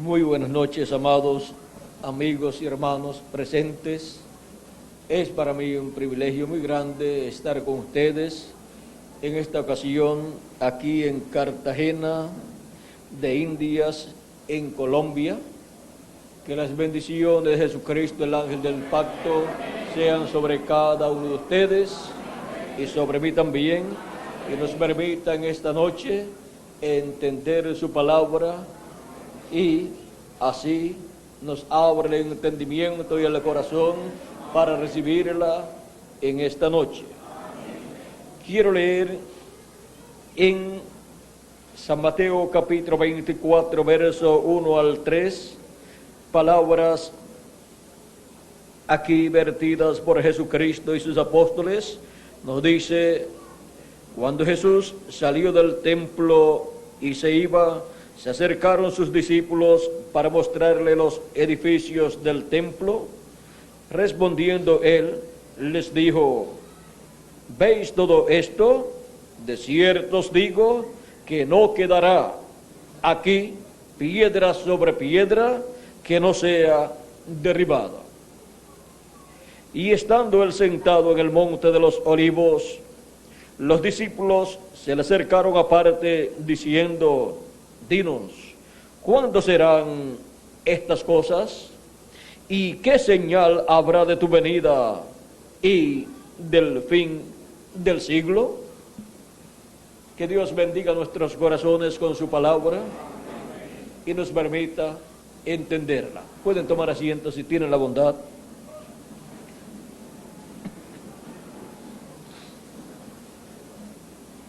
Muy buenas noches, amados amigos y hermanos presentes. Es para mí un privilegio muy grande estar con ustedes en esta ocasión aquí en Cartagena de Indias, en Colombia. Que las bendiciones de Jesucristo, el ángel del pacto, sean sobre cada uno de ustedes y sobre mí también, y nos permitan esta noche entender su palabra y así nos abre el entendimiento y el corazón para recibirla en esta noche. Quiero leer en San Mateo capítulo 24, verso 1 al 3, palabras aquí vertidas por Jesucristo y sus apóstoles. Nos dice: cuando Jesús salió del templo y se iba, se acercaron sus discípulos para mostrarle los edificios del templo. Respondiendo él, les dijo: ¿veis todo esto? De cierto os digo que no quedará aquí piedra sobre piedra que no sea derribada. Y estando él sentado en el monte de los olivos, los discípulos se le acercaron aparte diciendo: dinos, ¿cuándo serán estas cosas? ¿Y qué señal habrá de tu venida y del fin del siglo? Que Dios bendiga nuestros corazones con su palabra y nos permita entenderla. Pueden tomar asiento si tienen la bondad.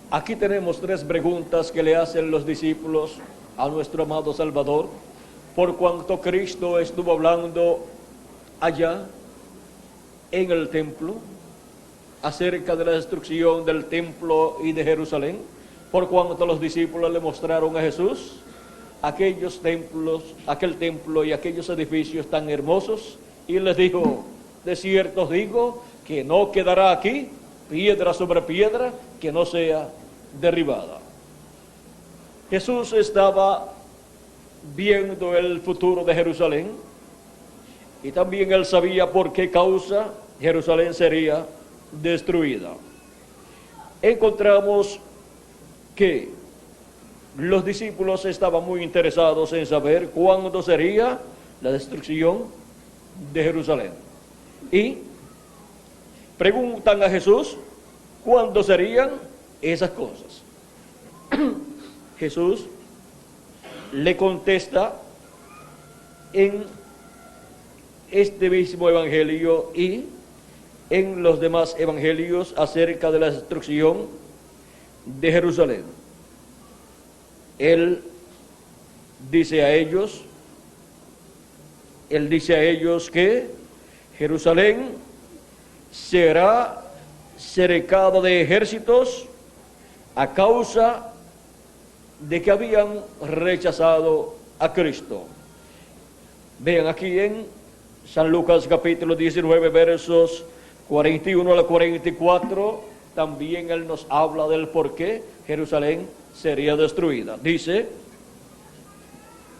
Aquí tenemos tres preguntas que le hacen los discípulos a nuestro amado Salvador, por cuanto Cristo estuvo hablando allá en el templo acerca de la destrucción del templo y de Jerusalén, por cuanto los discípulos le mostraron a Jesús aquellos templos, aquel templo y aquellos edificios tan hermosos, y les dijo: de cierto os digo que no quedará aquí piedra sobre piedra que no sea derribada. Jesús estaba viendo el futuro de Jerusalén y también él sabía por qué causa Jerusalén sería destruida. Encontramos que los discípulos estaban muy interesados en saber cuándo sería la destrucción de Jerusalén y preguntan a Jesús cuándo serían esas cosas. Jesús le contesta en este mismo evangelio y en los demás evangelios acerca de la destrucción de Jerusalén. Él dice a ellos que Jerusalén será cercado de ejércitos a causa de que habían rechazado a Cristo. Vean aquí en San Lucas capítulo 19, versos 41 al 44, también él nos habla del por qué Jerusalén sería destruida. Dice: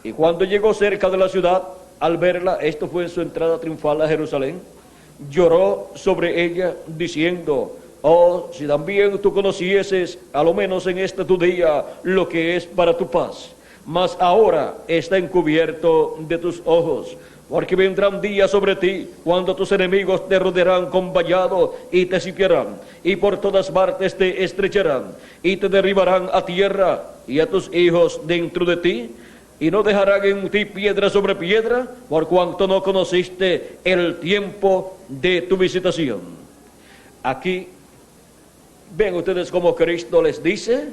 y cuando llegó cerca de la ciudad, al verla, esto fue en su entrada triunfal a Jerusalén, lloró sobre ella diciendo: oh, si también tú conocieses, a lo menos en este tu día, lo que es para tu paz. Mas ahora está encubierto de tus ojos, porque vendrán días sobre ti, cuando tus enemigos te rodearán con vallado y te sitiarán, y por todas partes te estrecharán, y te derribarán a tierra, y a tus hijos dentro de ti, y no dejarán en ti piedra sobre piedra, por cuanto no conociste el tiempo de tu visitación. Aquí ven ustedes cómo Cristo les dice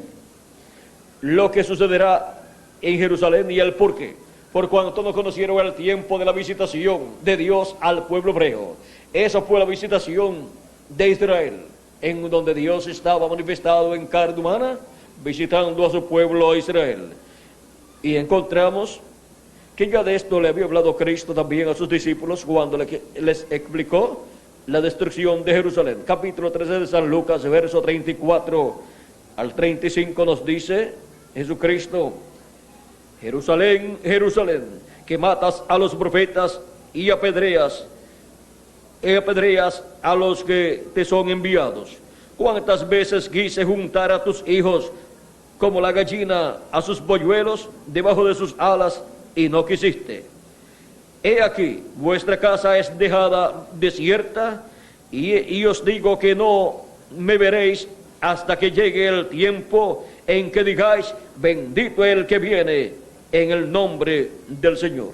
lo que sucederá en Jerusalén y el por qué. Por cuanto no conocieron el tiempo de la visitación de Dios al pueblo hebreo. Esa fue la visitación de Israel, en donde Dios estaba manifestado en carne humana, visitando a su pueblo Israel. Y encontramos que ya de esto le había hablado Cristo también a sus discípulos cuando les explicó la destrucción de Jerusalén. Capítulo 13 de San Lucas, verso 34 al 35 nos dice Jesucristo: Jerusalén, Jerusalén, que matas a los profetas y apedreas a los que te son enviados. ¿Cuántas veces quise juntar a tus hijos como la gallina a sus polluelos debajo de sus alas, y no quisiste? He aquí, vuestra casa es dejada desierta, y os digo que no me veréis hasta que llegue el tiempo en que digáis, bendito el que viene en el nombre del Señor.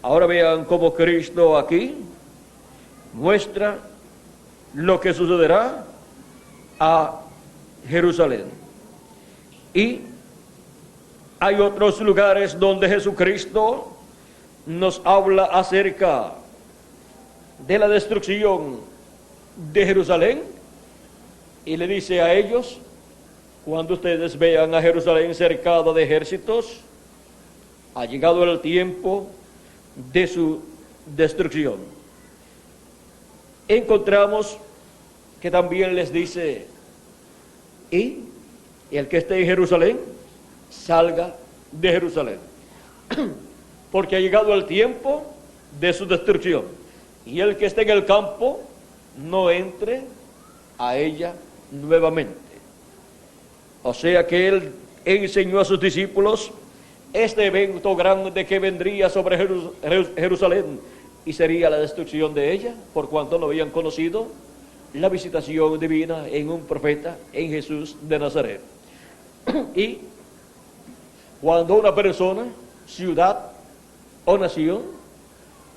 Ahora vean cómo Cristo aquí muestra lo que sucederá a Jerusalén. Y hay otros lugares donde Jesucristo nos habla acerca de la destrucción de Jerusalén, y le dice a ellos: cuando ustedes vean a Jerusalén cercada de ejércitos, ha llegado el tiempo de su destrucción. Encontramos que también les dice: y el que esté en Jerusalén, salga de Jerusalén, porque ha llegado el tiempo de su destrucción, y el que esté en el campo, no entre a ella nuevamente. O sea que él enseñó a sus discípulos este evento grande que vendría sobre Jerusalén, y sería la destrucción de ella, por cuanto no habían conocido la visitación divina en un profeta, en Jesús de Nazaret. Y cuando una persona, ciudad o nación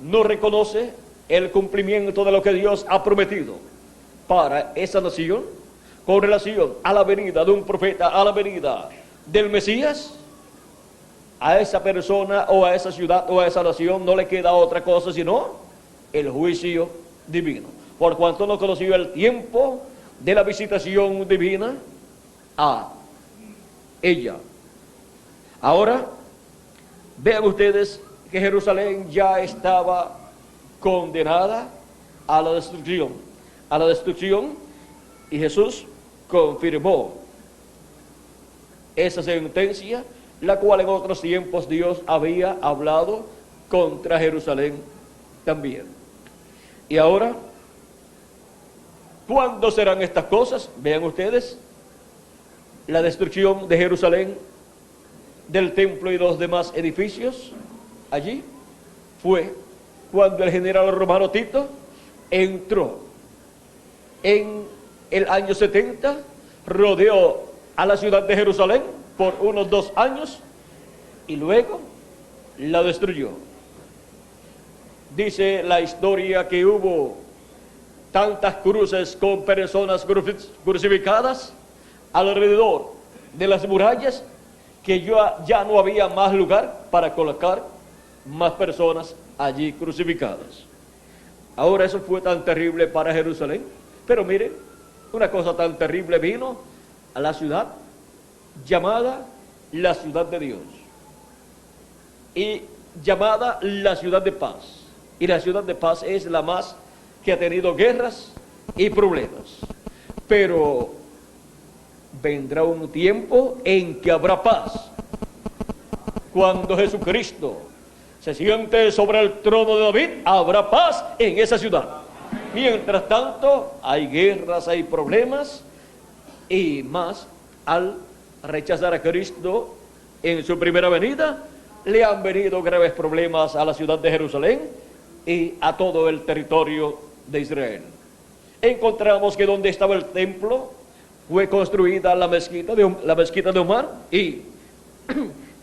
no reconoce el cumplimiento de lo que Dios ha prometido para esa nación, con relación a la venida de un profeta, a la venida del Mesías, a esa persona o a esa ciudad o a esa nación no le queda otra cosa sino el juicio divino, por cuanto no conoció el tiempo de la visitación divina a ella. Ahora vean ustedes que Jerusalén ya estaba condenada a la destrucción, y Jesús confirmó esa sentencia, la cual en otros tiempos Dios había hablado contra Jerusalén también. Y ahora, ¿cuándo serán estas cosas? Vean ustedes, la destrucción de Jerusalén, del templo y los demás edificios allí, fue cuando el general romano Tito entró en el año 70, rodeó a la ciudad de Jerusalén por unos 2 años y luego la destruyó. Dice la historia que hubo tantas cruces con personas crucificadas alrededor de las murallas que ya no había más lugar para colocar más personas allí crucificadas. Ahora eso fue tan terrible para Jerusalén, pero miren, una cosa tan terrible vino a la ciudad llamada la ciudad de Dios y llamada la ciudad de paz. Y la ciudad de paz es la más que ha tenido guerras y problemas. Pero vendrá un tiempo en que habrá paz, cuando Jesucristo se siente sobre el trono de David, habrá paz en esa ciudad. Mientras tanto, hay guerras, hay problemas, y más al rechazar a Cristo en su primera venida, le han venido graves problemas a la ciudad de Jerusalén y a todo el territorio de Israel. Encontramos que donde estaba el templo fue construida la mezquita de Omar, y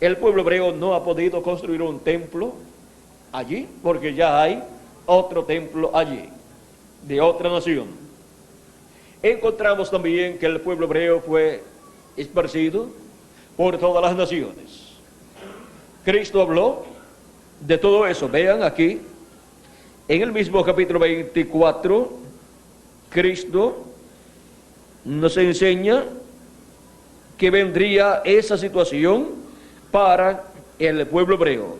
el pueblo hebreo no ha podido construir un templo allí porque ya hay otro templo allí de otra nación. Encontramos también que el pueblo hebreo fue esparcido por todas las naciones. Cristo habló de todo eso. Vean aquí, en el mismo capítulo 24, Cristo nos enseña que vendría esa situación para el pueblo hebreo.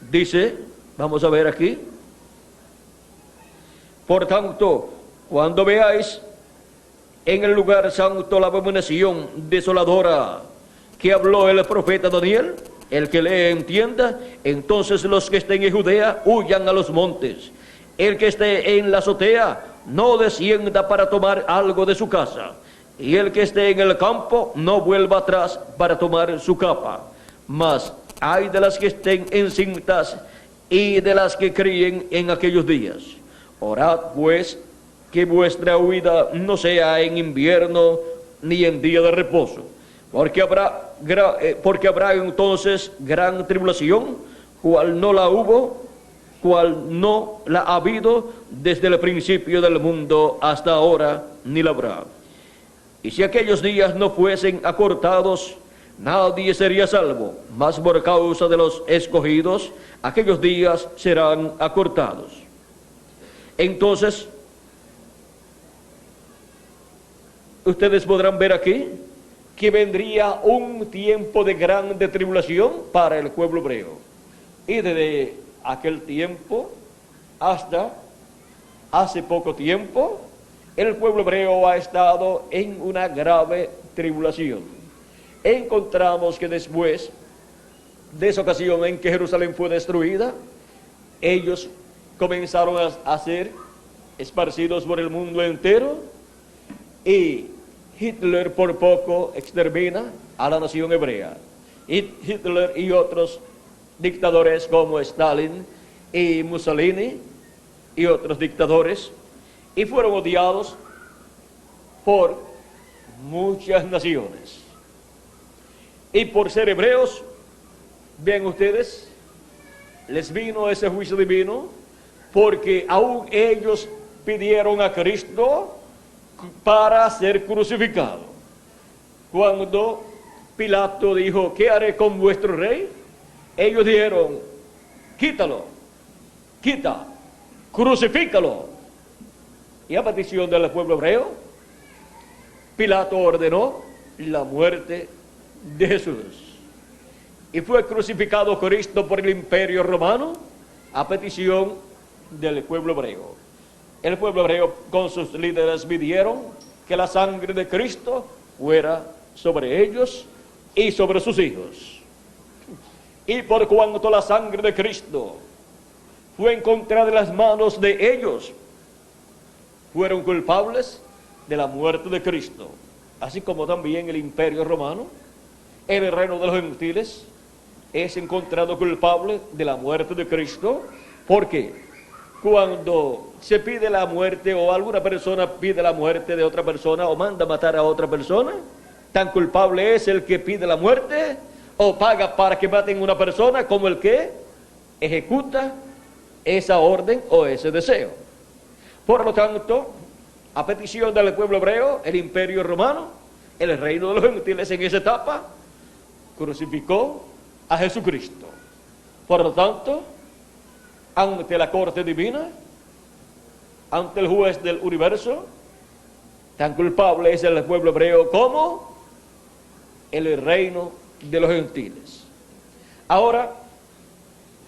Dice, vamos a ver aquí: por tanto, cuando veáis en el lugar santo la abominación desoladora que habló el profeta Daniel, El que lee entienda, entonces los que estén en Judea huyan a los montes. El que esté en la azotea no descienda para tomar algo de su casa. Y el que esté en el campo no vuelva atrás para tomar su capa. Mas hay de las que estén encintas y de las que críen en aquellos días. Orad pues que vuestra huida no sea en invierno ni en día de reposo, porque habrá entonces gran tribulación, cual no la hubo, cual no la ha habido desde el principio del mundo hasta ahora, ni la habrá. Y si aquellos días no fuesen acortados, nadie sería salvo, mas por causa de los escogidos, aquellos días serán acortados. Entonces, ustedes podrán ver aquí que vendría un tiempo de grande tribulación para el pueblo hebreo. Y desde aquel tiempo hasta hace poco tiempo, el pueblo hebreo ha estado en una grave tribulación. Encontramos que después de esa ocasión en que Jerusalén fue destruida, ellos comenzaron a ser esparcidos por el mundo entero, y Hitler por poco extermina a la nación hebrea. Y Hitler y otros dictadores como Stalin y Mussolini y otros dictadores, y fueron odiados por muchas naciones. Y por ser hebreos, vean ustedes, les vino ese juicio divino, porque aún ellos pidieron a Cristo para ser crucificado. Cuando Pilato dijo, ¿qué haré con vuestro rey? Ellos dijeron, quítalo, crucifícalo. Y a petición del pueblo hebreo, Pilato ordenó la muerte de Jesús. Y fue crucificado Cristo por el imperio romano a petición del pueblo hebreo. El pueblo hebreo con sus líderes pidieron que la sangre de Cristo fuera sobre ellos y sobre sus hijos. Y por cuanto la sangre de Cristo fue en contra de las manos de ellos, fueron culpables de la muerte de Cristo. Así como también el imperio romano, el reino de los gentiles, es encontrado culpable de la muerte de Cristo, porque cuando se pide la muerte o alguna persona pide la muerte de otra persona o manda matar a otra persona, tan culpable es el que pide la muerte o paga para que maten a una persona como el que ejecuta esa orden o ese deseo. Por lo tanto, a petición del pueblo hebreo, el imperio romano, el reino de los gentiles en esa etapa, crucificó a Jesucristo. Por lo tanto, ante la corte divina, ante el juez del universo, tan culpable es el pueblo hebreo como el reino de los gentiles. Ahora,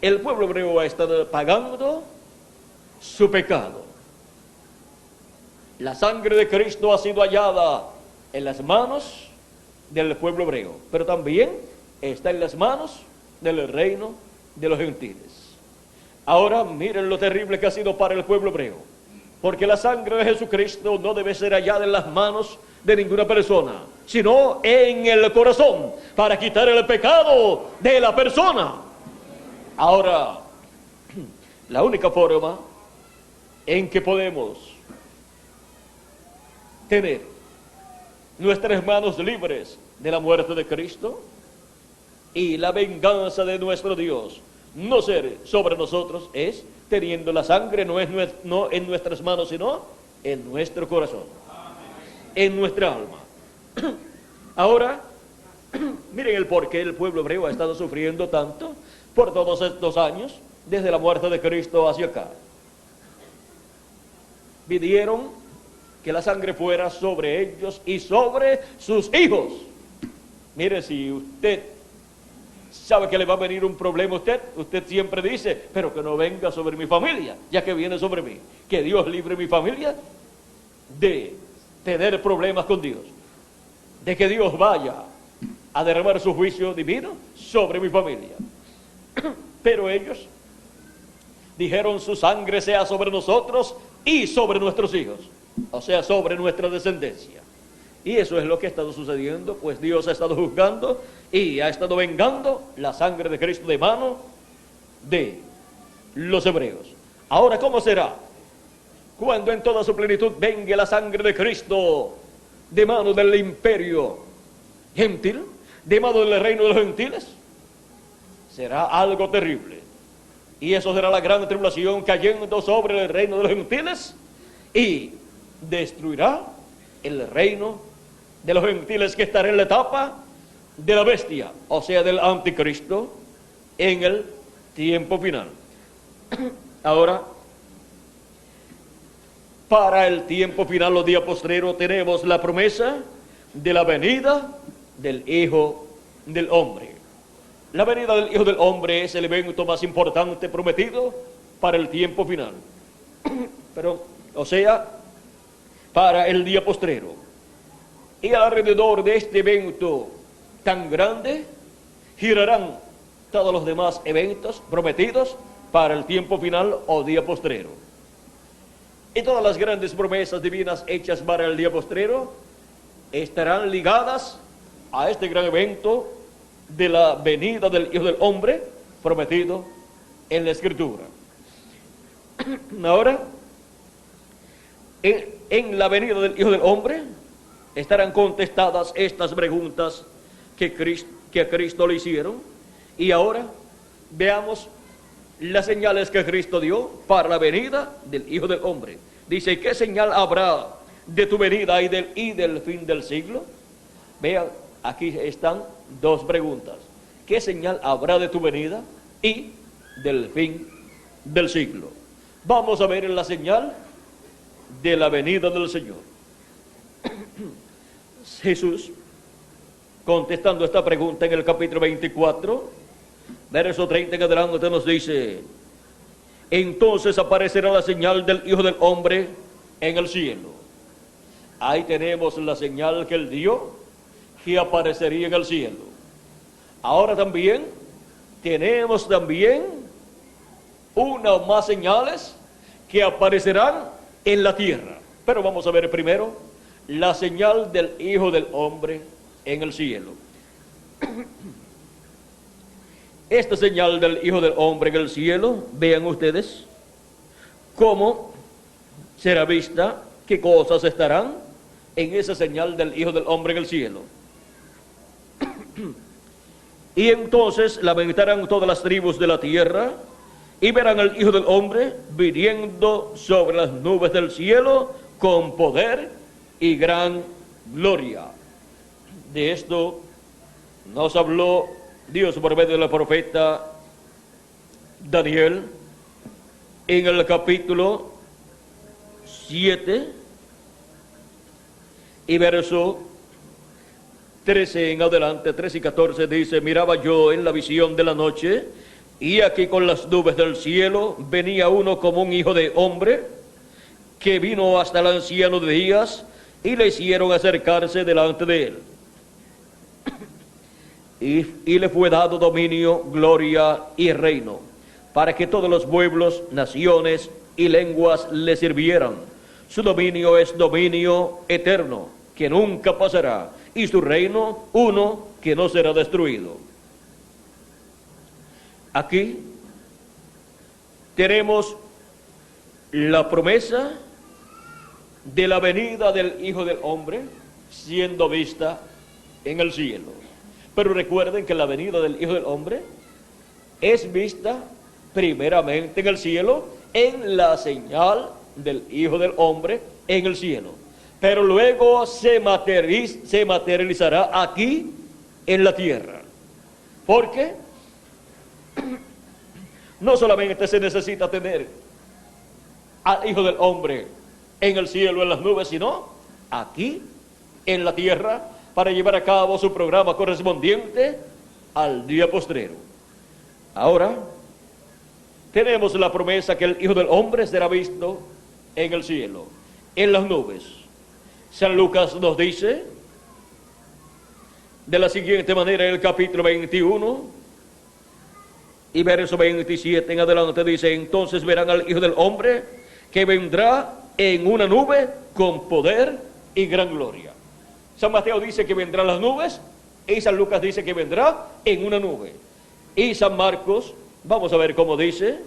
el pueblo hebreo ha estado pagando su pecado. La sangre de Cristo ha sido hallada en las manos del pueblo hebreo, pero también está en las manos del reino de los gentiles. Ahora miren lo terrible que ha sido para el pueblo hebreo, porque la sangre de Jesucristo no debe ser hallada en las manos de ninguna persona, sino en el corazón, para quitar el pecado de la persona. Ahora, la única forma en que podemos tener nuestras manos libres de la muerte de Cristo y la venganza de nuestro Dios no ser sobre nosotros es teniendo la sangre no en nuestras manos, sino en nuestro corazón, en nuestra alma. Ahora, miren el por qué el pueblo hebreo ha estado sufriendo tanto por todos estos años, desde la muerte de Cristo hacia acá. Pidieron que la sangre fuera sobre ellos y sobre sus hijos. Mire, si usted sabe que le va a venir un problema a usted siempre dice, pero que no venga sobre mi familia, ya que viene sobre mí. Que Dios libre mi familia de tener problemas con Dios. De que Dios vaya a derramar su juicio divino sobre mi familia. Pero ellos dijeron: su sangre sea sobre nosotros y sobre nuestros hijos, o sea, sobre nuestra descendencia. Y eso es lo que ha estado sucediendo, pues Dios ha estado juzgando y ha estado vengando la sangre de Cristo de mano de los hebreos. Ahora, ¿cómo será cuando en toda su plenitud venga la sangre de Cristo de mano del imperio gentil, de mano del reino de los gentiles? Será algo terrible. Y eso será la gran tribulación cayendo sobre el reino de los gentiles y destruirá el reino de los gentiles, que estará en la etapa de la bestia, o sea, del anticristo, en el tiempo final. Ahora, para el tiempo final, los días postreros, tenemos la promesa de la venida del Hijo del Hombre. La venida del Hijo del Hombre es el evento más importante prometido para el tiempo final. Pero, o sea, para el día postrero. Y alrededor de este evento tan grande girarán todos los demás eventos prometidos para el tiempo final o día postrero. Y todas las grandes promesas divinas hechas para el día postrero estarán ligadas a este gran evento de la venida del Hijo del Hombre prometido en la Escritura. Ahora, en la venida del Hijo del Hombre estarán contestadas estas preguntas que a Cristo le hicieron. Y ahora veamos las señales que Cristo dio para la venida del Hijo del Hombre. Dice: ¿qué señal habrá de tu venida y del fin del siglo? Vean, aquí están dos preguntas. ¿Qué señal habrá de tu venida y del fin del siglo? Vamos a ver la señal de la venida del Señor. Jesús, contestando esta pregunta en el capítulo 24, verso 30 en adelante, nos dice: entonces aparecerá la señal del Hijo del Hombre en el cielo. Ahí tenemos la señal que él dio, que aparecería en el cielo. Ahora también tenemos una o más señales que aparecerán en la tierra. Pero vamos a ver primero la señal del Hijo del Hombre en el cielo. Esta señal del Hijo del Hombre en el cielo, vean ustedes cómo será vista, qué cosas estarán en esa señal del Hijo del Hombre en el cielo. Y entonces lamentarán todas las tribus de la tierra y verán al Hijo del Hombre viniendo sobre las nubes del cielo con poder y gran gloria. De esto nos habló Dios por medio del profeta Daniel en el capítulo 7 y verso 13 en adelante, 13 y 14, dice: miraba yo en la visión de la noche, y aquí con las nubes del cielo venía uno como un hijo de hombre, que vino hasta el anciano de días, y le hicieron acercarse delante de él. Y le fue dado dominio, gloria y reino, para que todos los pueblos, naciones y lenguas le sirvieran. Su dominio es dominio eterno, que nunca pasará, y su reino uno que no será destruido. Aquí tenemos la promesa de la venida del Hijo del Hombre siendo vista en el cielo. Pero recuerden que la venida del Hijo del Hombre es vista primeramente en el cielo, en la señal del Hijo del Hombre en el cielo. Pero luego se materializará aquí en la tierra. Porque no solamente se necesita tener al Hijo del Hombre en el cielo, en las nubes, sino aquí en la tierra, para llevar a cabo su programa correspondiente al día postrero. Ahora tenemos la promesa que el Hijo del Hombre será visto en el cielo, en las nubes. San Lucas nos dice de la siguiente manera en el capítulo 21 y verso 27 en adelante. Dice: entonces verán al Hijo del Hombre que vendrá en una nube con poder y gran gloria. San Mateo dice que vendrá en las nubes, y San Lucas dice que vendrá en una nube. Y San Marcos, vamos a ver cómo dice.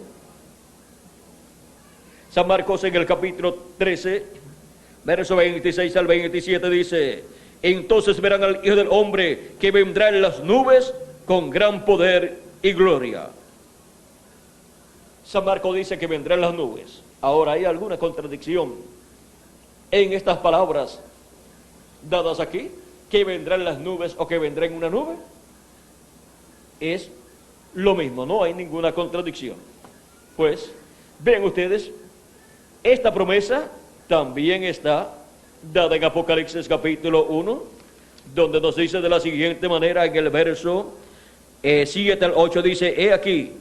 San Marcos en el capítulo 13, verso 26 al 27 dice: entonces verán al Hijo del Hombre que vendrá en las nubes con gran poder y gloria. San Marcos dice que vendrá en las nubes. Ahora, ¿hay alguna contradicción en estas palabras dadas aquí? ¿Que vendrá en las nubes o que vendrá en una nube? Es lo mismo, no hay ninguna contradicción. Pues, vean ustedes, esta promesa también está dada en Apocalipsis capítulo 1, donde nos dice de la siguiente manera en el verso 7 al 8, dice: he aquí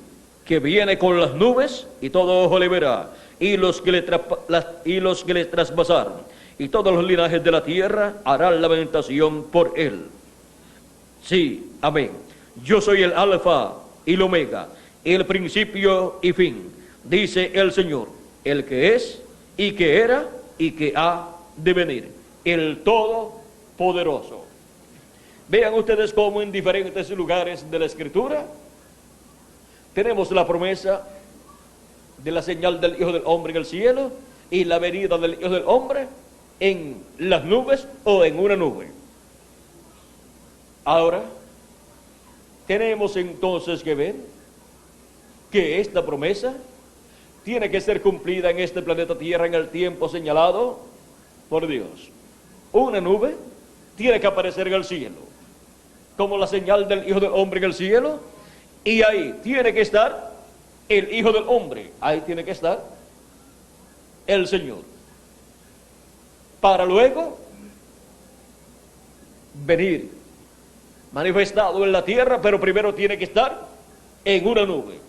que viene con las nubes, y todo ojo le verá, y los que le traspasaron, y todos los linajes de la tierra harán lamentación por él. Sí, amén. Yo soy el Alfa y el Omega, el principio y fin, dice el Señor, el que es, y que era, y que ha de venir, el Todopoderoso. Vean ustedes cómo en diferentes lugares de la Escritura tenemos la promesa de la señal del Hijo del Hombre en el cielo y la venida del Hijo del Hombre en las nubes o en una nube. Ahora, tenemos entonces que ver que esta promesa tiene que ser cumplida en este planeta Tierra en el tiempo señalado por Dios. Una nube tiene que aparecer en el cielo, como la señal del Hijo del Hombre en el cielo, y ahí tiene que estar el Hijo del Hombre, ahí tiene que estar el Señor, para luego venir manifestado en la tierra, pero primero tiene que estar en una nube.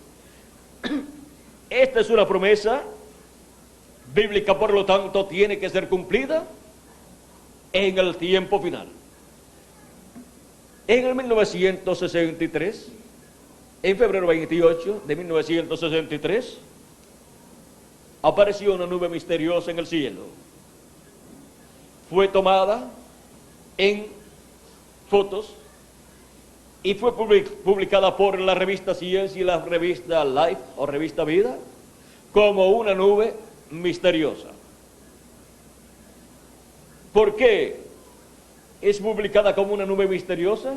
Esta es una promesa bíblica, por lo tanto tiene que ser cumplida en el tiempo final. En el 1963, en febrero 28 de 1963, apareció una nube misteriosa en el cielo. Fue tomada en fotos y fue publicada por la revista Ciencia y la revista Life o revista Vida como una nube misteriosa. ¿Por qué es publicada como una nube misteriosa?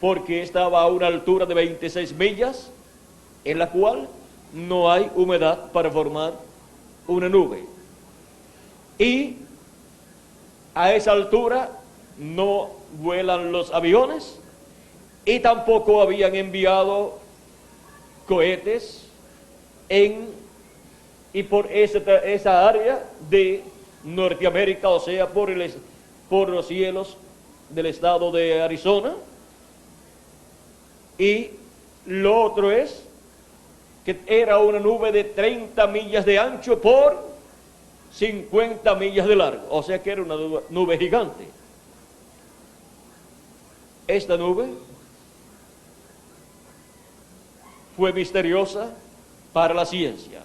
Porque estaba a una altura de 26 millas, en la cual no hay humedad para formar una nube. Y a esa altura no vuelan los aviones, y tampoco habían enviado cohetes por esa área de Norteamérica, o sea, por los cielos del estado de Arizona. Y lo otro es que era una nube de 30 millas de ancho por 50 millas de largo, o sea que era una nube gigante. Esta nube fue misteriosa para la ciencia.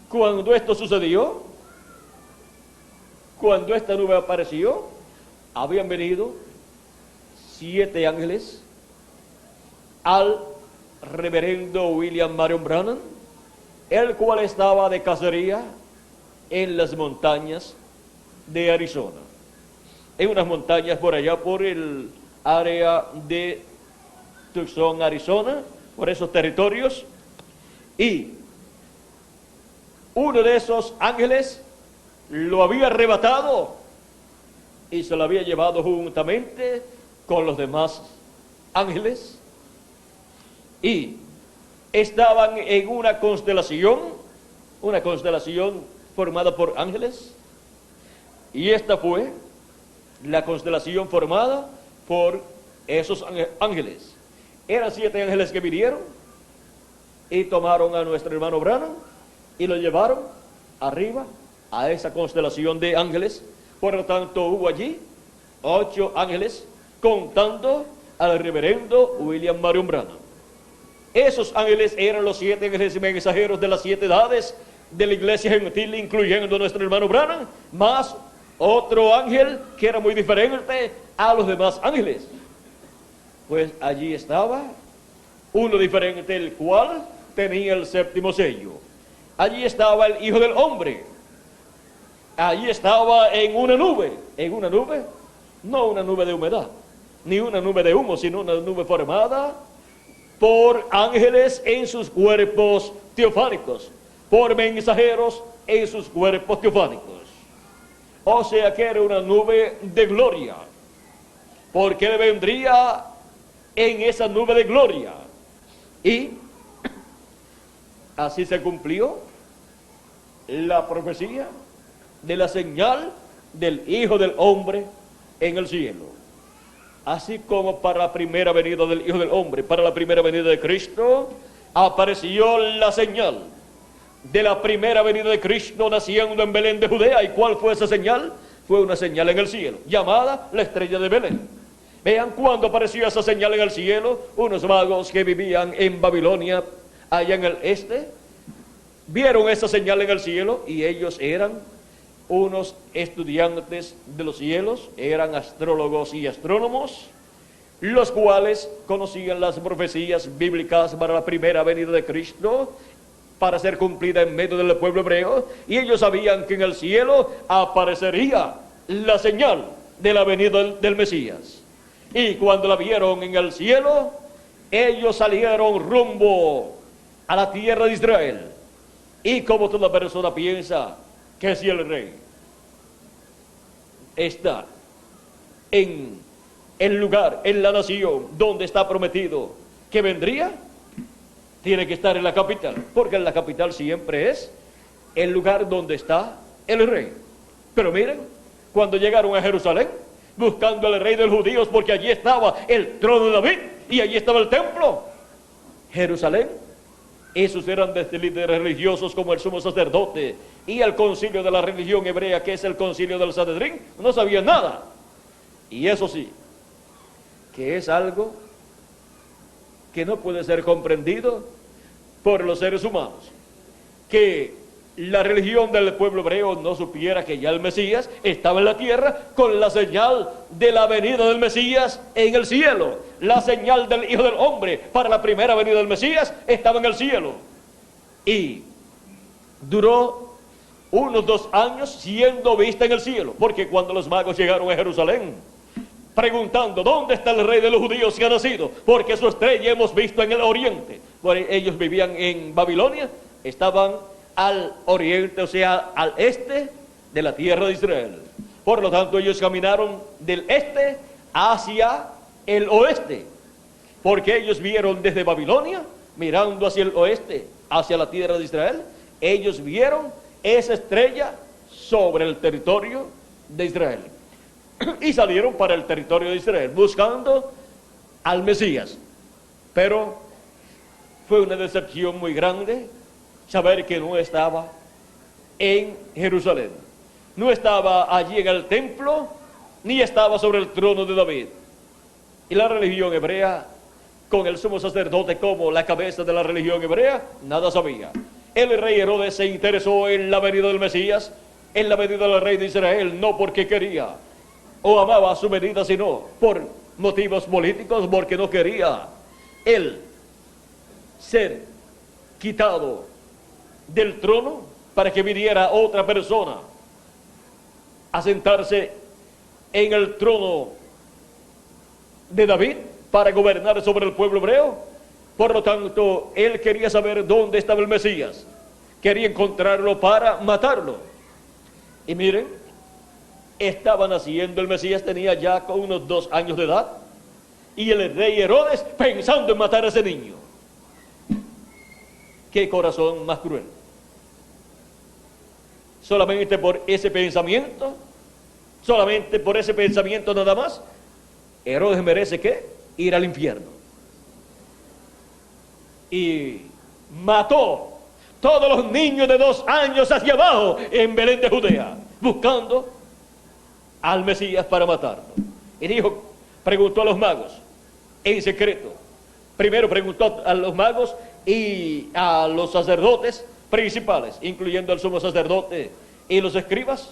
Cuando esto sucedió, cuando esta nube apareció, habían venido 7 ángeles al reverendo William Marion Branham, el cual estaba de cacería en las montañas de Arizona, en unas montañas por allá, por el área de Tucson, Arizona, por esos territorios. Y uno de esos ángeles lo había arrebatado y se lo había llevado juntamente con los demás ángeles, y estaban en una constelación formada por ángeles, y esta fue la constelación formada por esos ángeles. Eran 7 ángeles que vinieron y tomaron a nuestro hermano Branham y lo llevaron arriba a esa constelación de ángeles. Por lo tanto, hubo allí 8 ángeles contando al reverendo William Marion Branham. Esos ángeles eran los 7 ángeles mensajeros de las 7 edades de la iglesia gentil, incluyendo a nuestro hermano Branham, más otro ángel que era muy diferente a los demás ángeles. Pues allí estaba uno diferente, el cual tenía el 7º sello. Allí estaba el Hijo del Hombre. Allí estaba en una nube, no una nube de humedad, ni una nube de humo, sino una nube formada por ángeles en sus cuerpos teofánicos, por mensajeros en sus cuerpos teofánicos. O sea que era una nube de gloria, porque él vendría en esa nube de gloria. Y así se cumplió la profecía de la señal del Hijo del Hombre en el cielo. Así como para la primera venida del Hijo del Hombre, para la primera venida de Cristo, apareció la señal de la primera venida de Cristo naciendo en Belén de Judea. ¿Y cuál fue esa señal? Fue una señal en el cielo, llamada la estrella de Belén. Vean cuando apareció esa señal en el cielo. Unos magos que vivían en Babilonia, allá en el este, vieron esa señal en el cielo, y ellos eran unos estudiantes de los cielos, eran astrólogos y astrónomos, los cuales conocían las profecías bíblicas para la primera venida de Cristo, para ser cumplida en medio del pueblo hebreo, y ellos sabían que en el cielo aparecería la señal de la venida del Mesías. Y cuando la vieron en el cielo, ellos salieron rumbo a la tierra de Israel. Y como toda persona piensa que si el rey está en el lugar, en la nación donde está prometido que vendría, tiene que estar en la capital, porque en la capital siempre es el lugar donde está el rey. Pero miren, cuando llegaron a Jerusalén, buscando al rey de los judíos, porque allí estaba el trono de David, y allí estaba el templo. Jerusalén, esos eran desde líderes religiosos como el sumo sacerdote y el concilio de la religión hebrea, que es el concilio del Sanedrín, no sabían nada. Y eso sí, que es algo que no puede ser comprendido por los seres humanos, que la religión del pueblo hebreo no supiera que ya el Mesías estaba en la tierra con la señal de la venida del Mesías en el cielo. La señal del Hijo del Hombre para la primera venida del Mesías estaba en el cielo. Y duró unos 2 años siendo vista en el cielo, porque cuando los magos llegaron a Jerusalén, preguntando, ¿dónde está el rey de los judíos que ha nacido? Porque su estrella hemos visto en el oriente. Bueno, ellos vivían en Babilonia, estaban al oriente, o sea, al este de la tierra de Israel. Por lo tanto, ellos caminaron del este hacia el oeste, porque ellos vieron desde Babilonia, mirando hacia el oeste, hacia la tierra de Israel, ellos vieron esa estrella sobre el territorio de Israel. Y salieron para el territorio de Israel, buscando al Mesías. Pero fue una decepción muy grande saber que no estaba en Jerusalén, no estaba allí en el templo, ni estaba sobre el trono de David. Y la religión hebrea, con el sumo sacerdote como la cabeza de la religión hebrea, nada sabía. El rey Herodes se interesó en la venida del Mesías, en la venida del rey de Israel, no porque quería o amaba su venida, sino por motivos políticos, porque no quería él ser quitado del trono para que viniera otra persona a sentarse en el trono de David para gobernar sobre el pueblo hebreo. Por lo tanto, él quería saber dónde estaba el Mesías, quería encontrarlo para matarlo. Y miren, estaba naciendo el Mesías, tenía ya unos 2 años de edad, y el rey Herodes pensando en matar a ese niño. Qué corazón más cruel. Solamente por ese pensamiento, solamente por ese pensamiento nada más, Herodes merece ¿qué? Ir al infierno. Y mató todos los niños de 2 años hacia abajo en Belén de Judea, buscando al Mesías para matarlo. Y dijo, preguntó a los magos en secreto. Primero preguntó a los magos y a los sacerdotes principales, incluyendo al sumo sacerdote y los escribas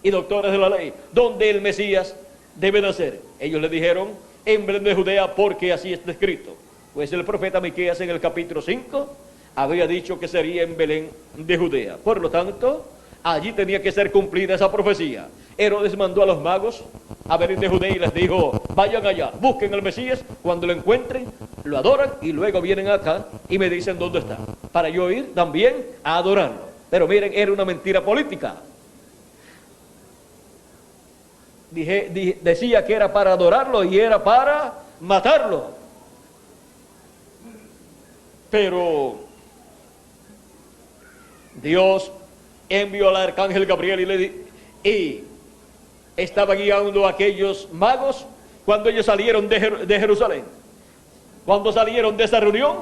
y doctores de la ley, ¿dónde el Mesías debe nacer? Ellos le dijeron, en Belén de Judea, porque así está escrito. Pues el profeta Miqueas en el capítulo 5 había dicho que sería en Belén de Judea. Por lo tanto, allí tenía que ser cumplida esa profecía. Herodes mandó a los magos a Belén de Judea y les dijo, vayan allá, busquen al Mesías, cuando lo encuentren, lo adoran y luego vienen acá y me dicen dónde está, para yo ir también a adorarlo. Pero miren, era una mentira política. Decía que era para adorarlo y era para matarlo. Pero Dios envió al arcángel Gabriel y estaba guiando a aquellos magos cuando ellos salieron de Jerusalén. Cuando salieron de esa reunión,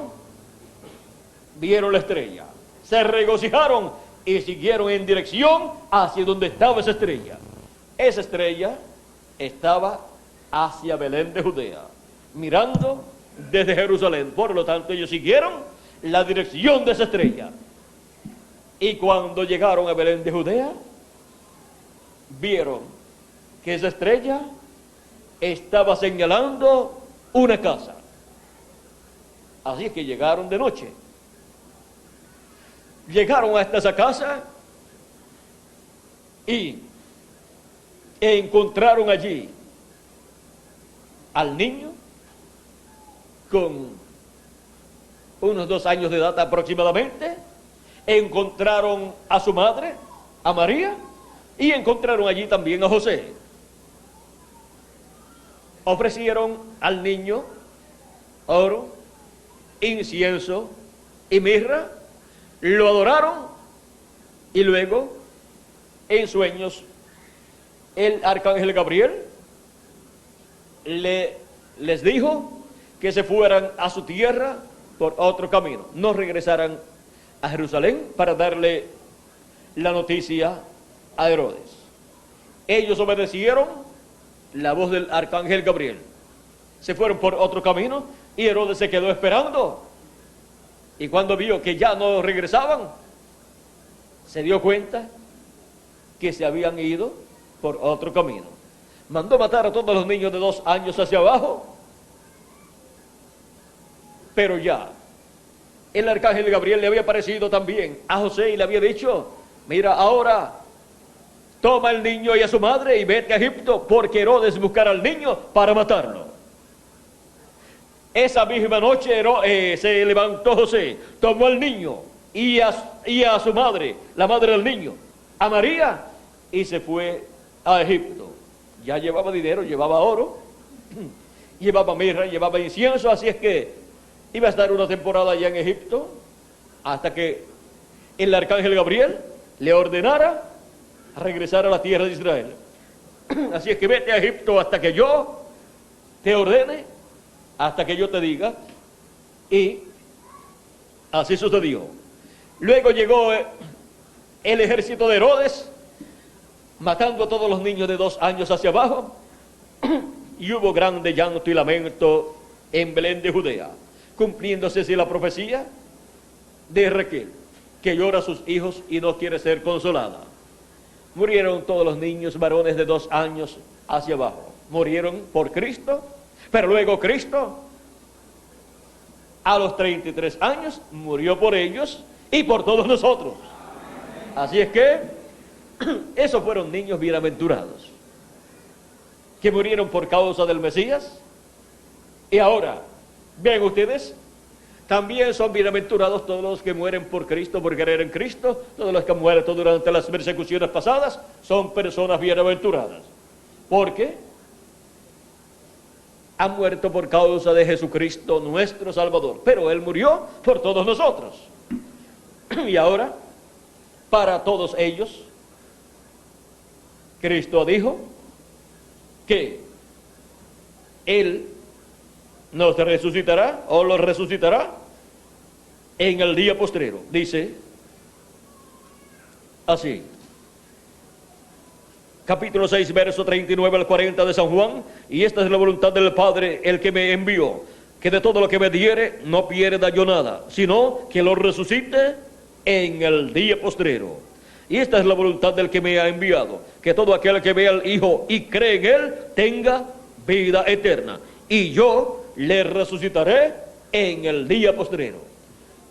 vieron la estrella, se regocijaron y siguieron en dirección hacia donde estaba esa estrella. Esa estrella estaba hacia Belén de Judea, mirando desde Jerusalén. Por lo tanto, ellos siguieron la dirección de esa estrella. Y cuando llegaron a Belén de Judea, vieron que esa estrella estaba señalando una casa. Así es que llegaron de noche. Llegaron hasta esa casa y encontraron allí al niño con unos 2 años de edad aproximadamente. Encontraron a su madre, a María, y encontraron allí también a José. Ofrecieron al niño oro, incienso y mirra, lo adoraron y luego en sueños el arcángel Gabriel les dijo que se fueran a su tierra por otro camino, no regresaran a Jerusalén para darle la noticia a Herodes. Ellos obedecieron la voz del arcángel Gabriel, se fueron por otro camino y Herodes se quedó esperando, y cuando vio que ya no regresaban, se dio cuenta que se habían ido por otro camino. Mandó matar a todos los niños de 2 años hacia abajo, pero ya el arcángel Gabriel le había aparecido también a José y le había dicho, mira, ahora toma al niño y a su madre y vete a Egipto, porque Herodes buscará al niño para matarlo. Esa misma noche se levantó José, tomó al niño y a su madre, la madre del niño, a María, y se fue a Egipto. Ya llevaba dinero, llevaba oro, llevaba mirra, llevaba incienso, así es que iba a estar una temporada allá en Egipto hasta que el arcángel Gabriel le ordenara regresar a la tierra de Israel. Así es que vete a Egipto hasta que yo te ordene, hasta que yo te diga. Y así sucedió. Luego llegó el ejército de Herodes, matando a todos los niños de 2 años hacia abajo, y hubo grande llanto y lamento en Belén de Judea, cumpliéndose así la profecía de Raquel, que llora a sus hijos y no quiere ser consolada. Murieron todos los niños varones de 2 años hacia abajo. Murieron por Cristo, pero luego Cristo, a los 33 años, murió por ellos y por todos nosotros. Así es que esos fueron niños bienaventurados, que murieron por causa del Mesías. Y ahora, vean ustedes, también son bienaventurados todos los que mueren por Cristo, por creer en Cristo. Todos los que han muerto durante las persecuciones pasadas son personas bienaventuradas, porque han muerto por causa de Jesucristo nuestro Salvador. Pero Él murió por todos nosotros. Y ahora, para todos ellos, Cristo dijo que Él nos resucitará o los resucitará en el día postrero. Dice así: capítulo 6, verso 39 al 40 de San Juan, y esta es la voluntad del Padre, el que me envió, que de todo lo que me diere no pierda yo nada, sino que lo resucite en el día postrero. Y esta es la voluntad del que me ha enviado, que todo aquel que vea al Hijo y cree en Él, tenga vida eterna, y yo le resucitaré en el día postrero.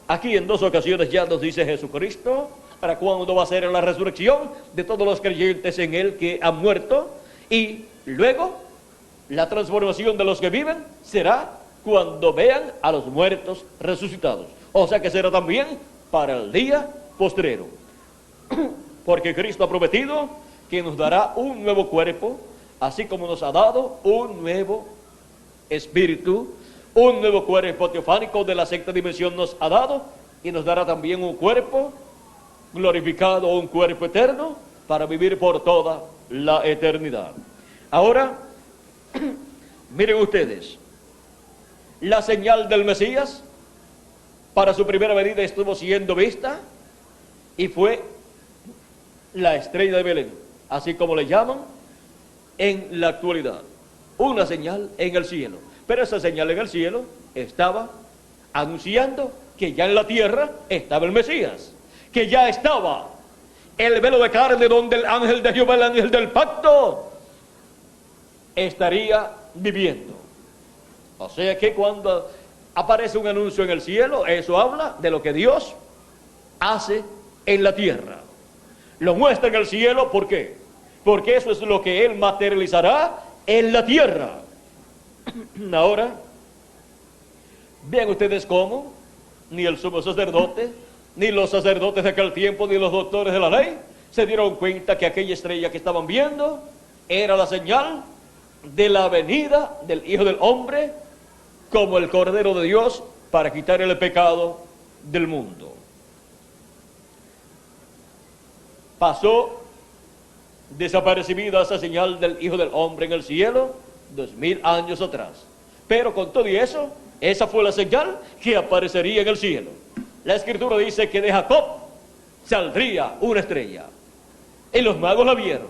Aquí en 2 ocasiones ya nos dice Jesucristo para cuándo va a ser la resurrección de todos los creyentes en Él que han muerto, y luego la transformación de los que viven será cuando vean a los muertos resucitados. O sea que será también para el día postrero. Porque Cristo ha prometido que nos dará un nuevo cuerpo, así como nos ha dado un nuevo espíritu, un nuevo cuerpo teofánico de la sexta dimensión nos ha dado, y nos dará también un cuerpo glorificado, un cuerpo eterno, para vivir por toda la eternidad. Ahora, miren ustedes, la señal del Mesías para su primera venida estuvo siendo vista, y fue la estrella de Belén, así como le llaman en la actualidad, una señal en el cielo. Pero esa señal en el cielo estaba anunciando que ya en la tierra estaba el Mesías, que ya estaba el velo de carne donde el ángel de Jehová, el ángel del pacto, estaría viviendo. O sea que cuando aparece un anuncio en el cielo, eso habla de lo que Dios hace en la tierra. Lo muestra en el cielo, ¿por qué? Porque eso es lo que Él materializará en la tierra. Ahora, vean ustedes cómo ni el sumo sacerdote, ni los sacerdotes de aquel tiempo, ni los doctores de la ley se dieron cuenta que aquella estrella que estaban viendo era la señal de la venida del Hijo del Hombre como el Cordero de Dios para quitar el pecado del mundo. Pasó desapercibida esa señal del Hijo del Hombre en el cielo 2000 años atrás. Pero con todo y eso, esa fue la señal que aparecería en el cielo. La Escritura dice que de Jacob saldría una estrella, y los magos la vieron.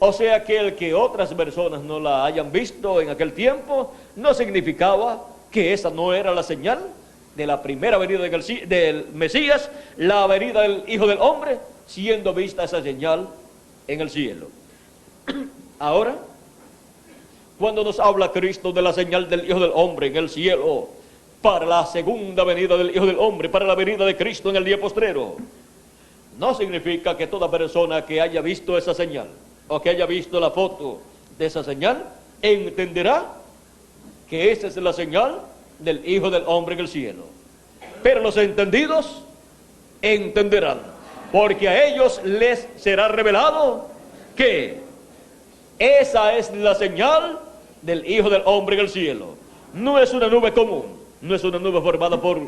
O sea que el que otras personas no la hayan visto en aquel tiempo no significaba que esa no era la señal de la primera venida del Mesías, la venida del Hijo del Hombre, siendo vista esa señal en el cielo. Ahora, cuando nos habla Cristo de la señal del Hijo del Hombre en el cielo, para la segunda venida del Hijo del Hombre, para la venida de Cristo en el día postrero, no significa que toda persona que haya visto esa señal, o que haya visto la foto de esa señal, entenderá que esa es la señal del Hijo del Hombre en el cielo. Pero los entendidos entenderán, porque a ellos les será revelado que esa es la señal del Hijo del Hombre en el cielo. No es una nube común, no es una nube formada por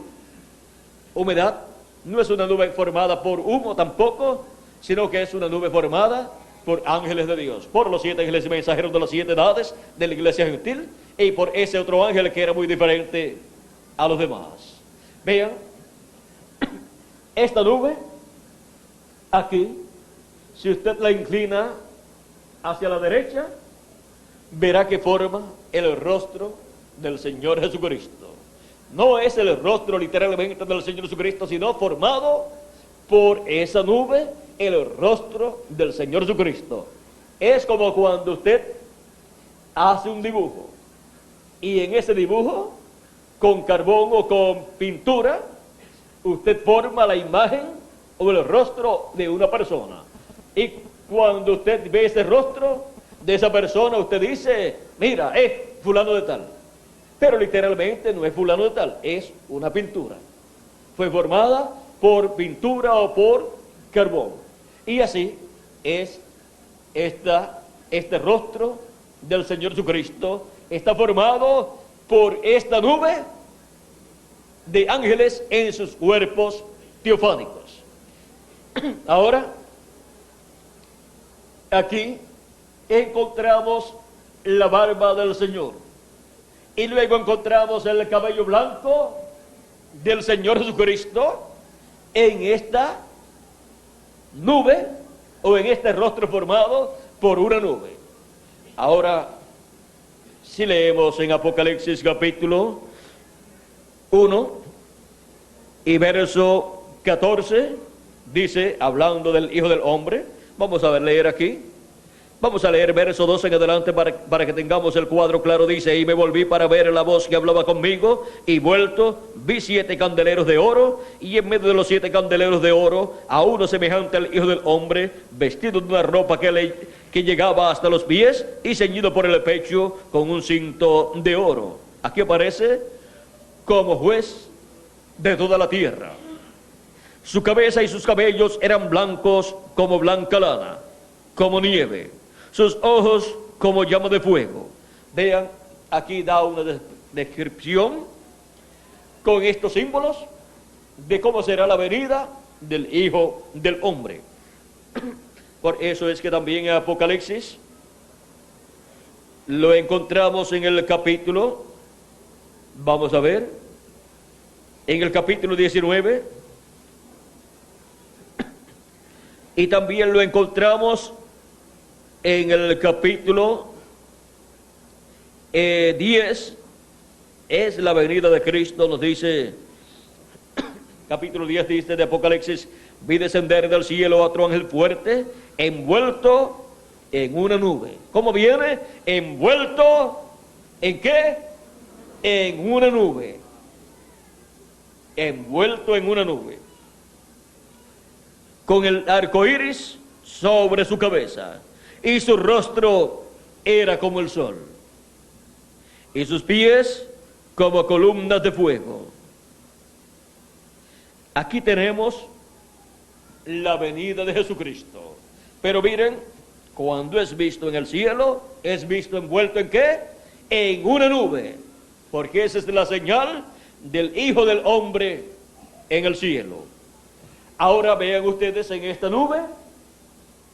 humedad, no es una nube formada por humo tampoco, sino que es una nube formada por ángeles de Dios, por los 7 ángeles mensajeros de las 7 edades de la iglesia gentil, y por ese otro ángel que era muy diferente a los demás. Vean, esta nube aquí, si usted la inclina hacia la derecha, verá que forma el rostro del Señor Jesucristo. No es el rostro literalmente del Señor Jesucristo, sino formado por esa nube, el rostro del Señor Jesucristo. Es como cuando usted hace un dibujo, y en ese dibujo, con carbón o con pintura, usted forma la imagen o el rostro de una persona. Y cuando usted ve ese rostro de esa persona, usted dice, mira, es fulano de tal. Pero literalmente no es fulano de tal, es una pintura. Fue formada por pintura o por carbón. Y así es este rostro del Señor Jesucristo. Está formado por esta nube de ángeles en sus cuerpos teofánicos. Ahora, aquí encontramos la barba del Señor, y luego encontramos el cabello blanco del Señor Jesucristo en esta nube o en este rostro formado por una nube. Ahora, si leemos en Apocalipsis capítulo 1 y verso 14, dice, hablando del Hijo del Hombre, vamos a leer aquí. Vamos a leer verso 12 en adelante para que tengamos el cuadro claro. Dice, y me volví para ver la voz que hablaba conmigo, y vuelto, vi 7 candeleros de oro, y en medio de los 7 candeleros de oro, a uno semejante al Hijo del Hombre, vestido de una ropa que llegaba hasta los pies, y ceñido por el pecho con un cinto de oro. Aquí aparece como juez de toda la tierra. Su cabeza y sus cabellos eran blancos como blanca lana, como nieve. Sus ojos como llama de fuego. Vean, aquí da una descripción con estos símbolos de cómo será la venida del Hijo del Hombre. Por eso es que también en Apocalipsis lo encontramos en el capítulo, vamos a ver, en el capítulo 19, y también lo encontramos en el capítulo 10, es la venida de Cristo, nos dice, capítulo 10 dice de Apocalipsis, vi descender del cielo a otro ángel fuerte, envuelto en una nube. ¿Cómo viene? Envuelto, ¿en qué? En una nube. Envuelto en una nube. Con el arco iris sobre su cabeza. Y su rostro era como el sol, y sus pies como columnas de fuego. Aquí tenemos la venida de Jesucristo. Pero miren, cuando es visto en el cielo, es visto envuelto ¿en qué? En una nube, porque esa es la señal del Hijo del Hombre en el cielo. Ahora vean ustedes en esta nube,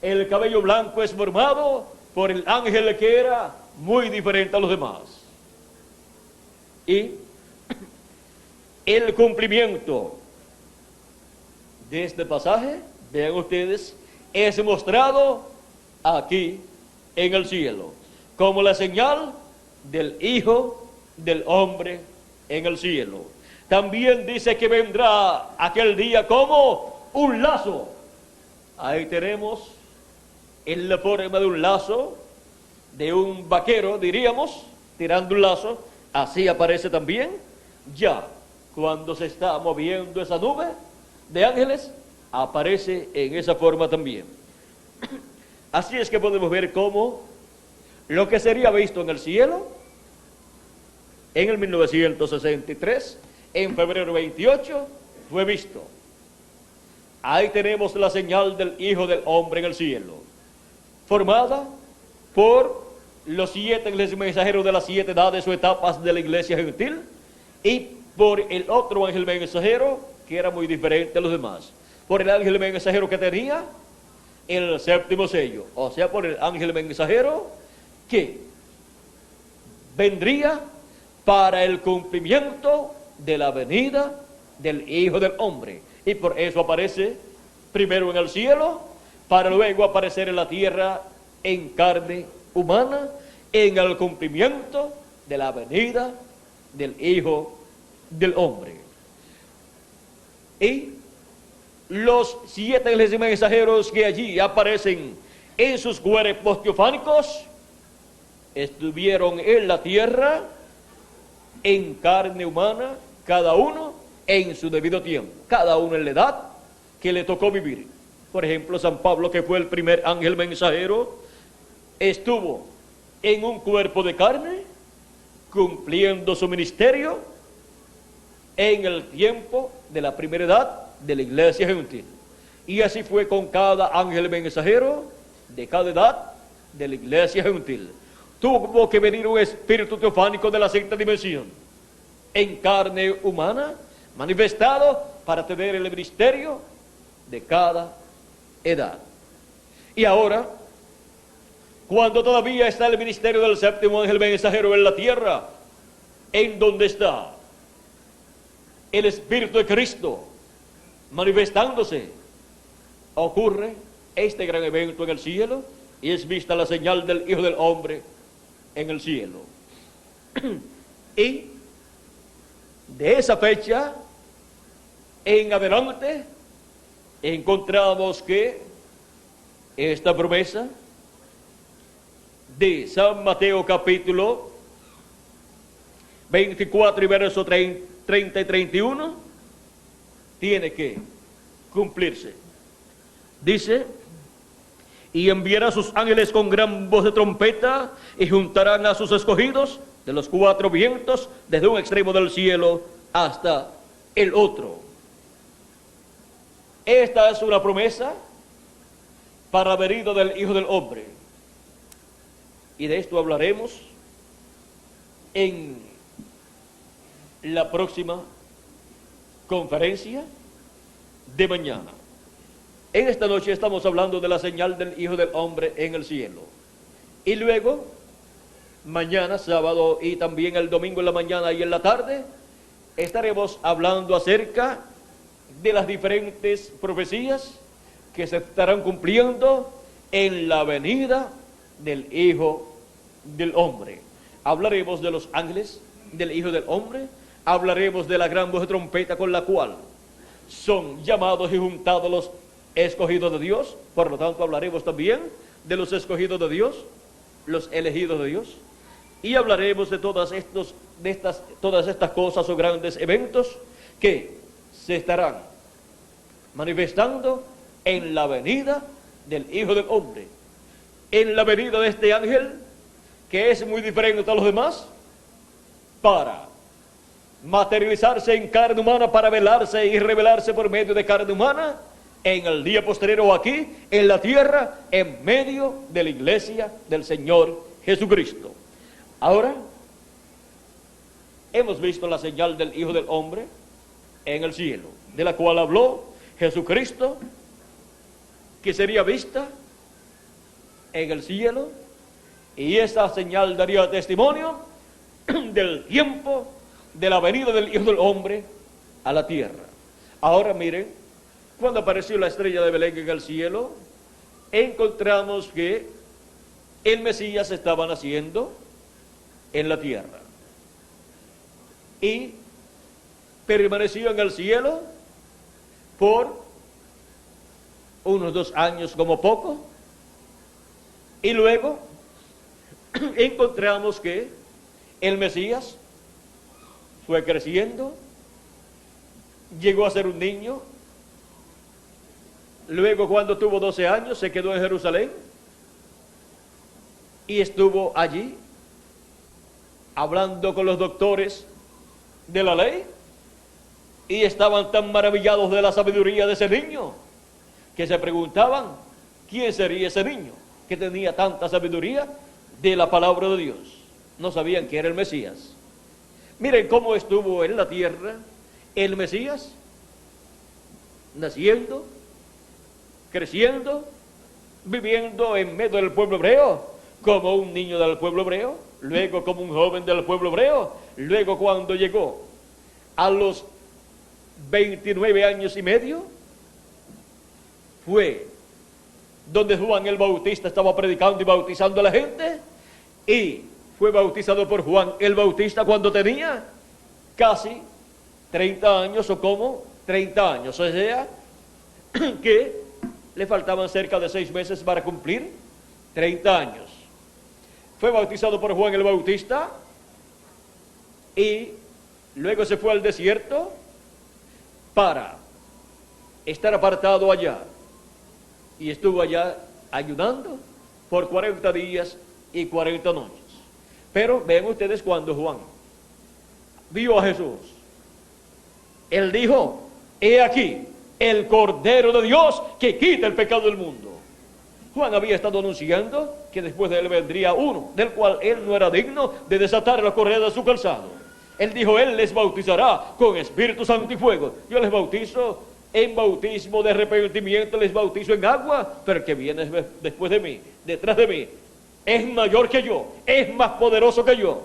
el cabello blanco es formado por el ángel que era muy diferente a los demás. Y el cumplimiento de este pasaje, vean ustedes, es mostrado aquí en el cielo, como la señal del Hijo del Hombre en el cielo. También dice que vendrá aquel día como un lazo. Ahí tenemos en la forma de un lazo, de un vaquero, diríamos, tirando un lazo. Así aparece también ya cuando se está moviendo esa nube de ángeles, aparece en esa forma también. Así es que podemos ver cómo lo que sería visto en el cielo en el 1963, en febrero 28, fue visto. Ahí tenemos la señal del Hijo del Hombre en el cielo, formada por los 7 ángeles mensajeros de las 7 edades o etapas de la iglesia gentil, y por el otro ángel mensajero que era muy diferente a los demás, por el ángel mensajero que tenía el 7º sello, o sea, por el ángel mensajero que vendría para el cumplimiento de la venida del Hijo del Hombre, y por eso aparece primero en el cielo, para luego aparecer en la tierra en carne humana, en el cumplimiento de la venida del Hijo del Hombre. Y los 7 ángeles mensajeros que allí aparecen en sus cuerpos teofánicos estuvieron en la tierra en carne humana, cada uno en su debido tiempo, cada uno en la edad que le tocó vivir. Por ejemplo, San Pablo, que fue el primer ángel mensajero, estuvo en un cuerpo de carne, cumpliendo su ministerio en el tiempo de la primera edad de la iglesia gentil. Y así fue con cada ángel mensajero de cada edad de la iglesia gentil. Tuvo que venir un espíritu teofánico de la sexta dimensión, en carne humana, manifestado para tener el ministerio de cada edad. Y ahora, cuando todavía está el ministerio del 7º ángel mensajero en la tierra, en donde está el Espíritu de Cristo manifestándose, ocurre este gran evento en el cielo, y es vista la señal del Hijo del Hombre en el cielo. Y de esa fecha en adelante encontramos que esta promesa de San Mateo capítulo 24 y verso 30 y 31 tiene que cumplirse. Dice: y enviará a sus ángeles con gran voz de trompeta, y juntarán a sus escogidos de los cuatro vientos, desde un extremo del cielo hasta el otro. Esta es una promesa para la venida del Hijo del Hombre. Y de esto hablaremos en la próxima conferencia de mañana. En esta noche estamos hablando de la señal del Hijo del Hombre en el cielo. Y luego, mañana, sábado y también el domingo en la mañana y en la tarde, estaremos hablando acerca de las diferentes profecías que se estarán cumpliendo en la venida del Hijo del Hombre. Hablaremos de los ángeles del Hijo del Hombre, hablaremos de la gran voz de trompeta con la cual son llamados y juntados los escogidos de Dios. Por lo tanto, hablaremos también de los escogidos de Dios, los elegidos de Dios, y hablaremos de todas estas cosas o grandes eventos que se estarán manifestando en la venida del Hijo del Hombre, en la venida de este ángel que es muy diferente a los demás, para materializarse en carne humana, para velarse y revelarse por medio de carne humana en el día posterior aquí en la tierra, en medio de la iglesia del Señor Jesucristo. Ahora hemos visto la señal del Hijo del Hombre en el cielo, de la cual habló Jesucristo, que sería vista en el cielo, y esta señal daría testimonio del tiempo de la venida del Hijo del Hombre a la tierra. Ahora miren, cuando apareció la estrella de Belén en el cielo, encontramos que el Mesías estaba naciendo en la tierra y permaneció en el cielo por unos 2 años como poco, y luego encontramos que el Mesías fue creciendo, llegó a ser un niño. Luego, cuando tuvo 12 años, se quedó en Jerusalén y estuvo allí hablando con los doctores de la ley, y estaban tan maravillados de la sabiduría de ese niño que se preguntaban quién sería ese niño que tenía tanta sabiduría de la palabra de Dios. No sabían que era el Mesías. Miren cómo estuvo en la tierra el Mesías, naciendo, creciendo, viviendo en medio del pueblo hebreo, como un niño del pueblo hebreo, luego como un joven del pueblo hebreo, luego cuando llegó a los 29 años y medio, fue donde Juan el Bautista estaba predicando y bautizando a la gente, y fue bautizado por Juan el Bautista cuando tenía casi 30 años, o como 30 años, o sea, que le faltaban cerca de 6 meses para cumplir 30 años. Fue bautizado por Juan el Bautista y luego se fue al desierto para estar apartado allá, y estuvo allá ayunando por 40 días y 40 noches. Pero vean ustedes, cuando Juan vio a Jesús, él dijo: he aquí el Cordero de Dios que quita el pecado del mundo. Juan había estado anunciando que después de él vendría uno, del cual él no era digno de desatar la correa de su calzado. Él dijo: él les bautizará con Espíritu Santo y fuego. Yo les bautizo en bautismo de arrepentimiento, les bautizo en agua, pero el que viene después de mí, detrás de mí, es mayor que yo, es más poderoso que yo.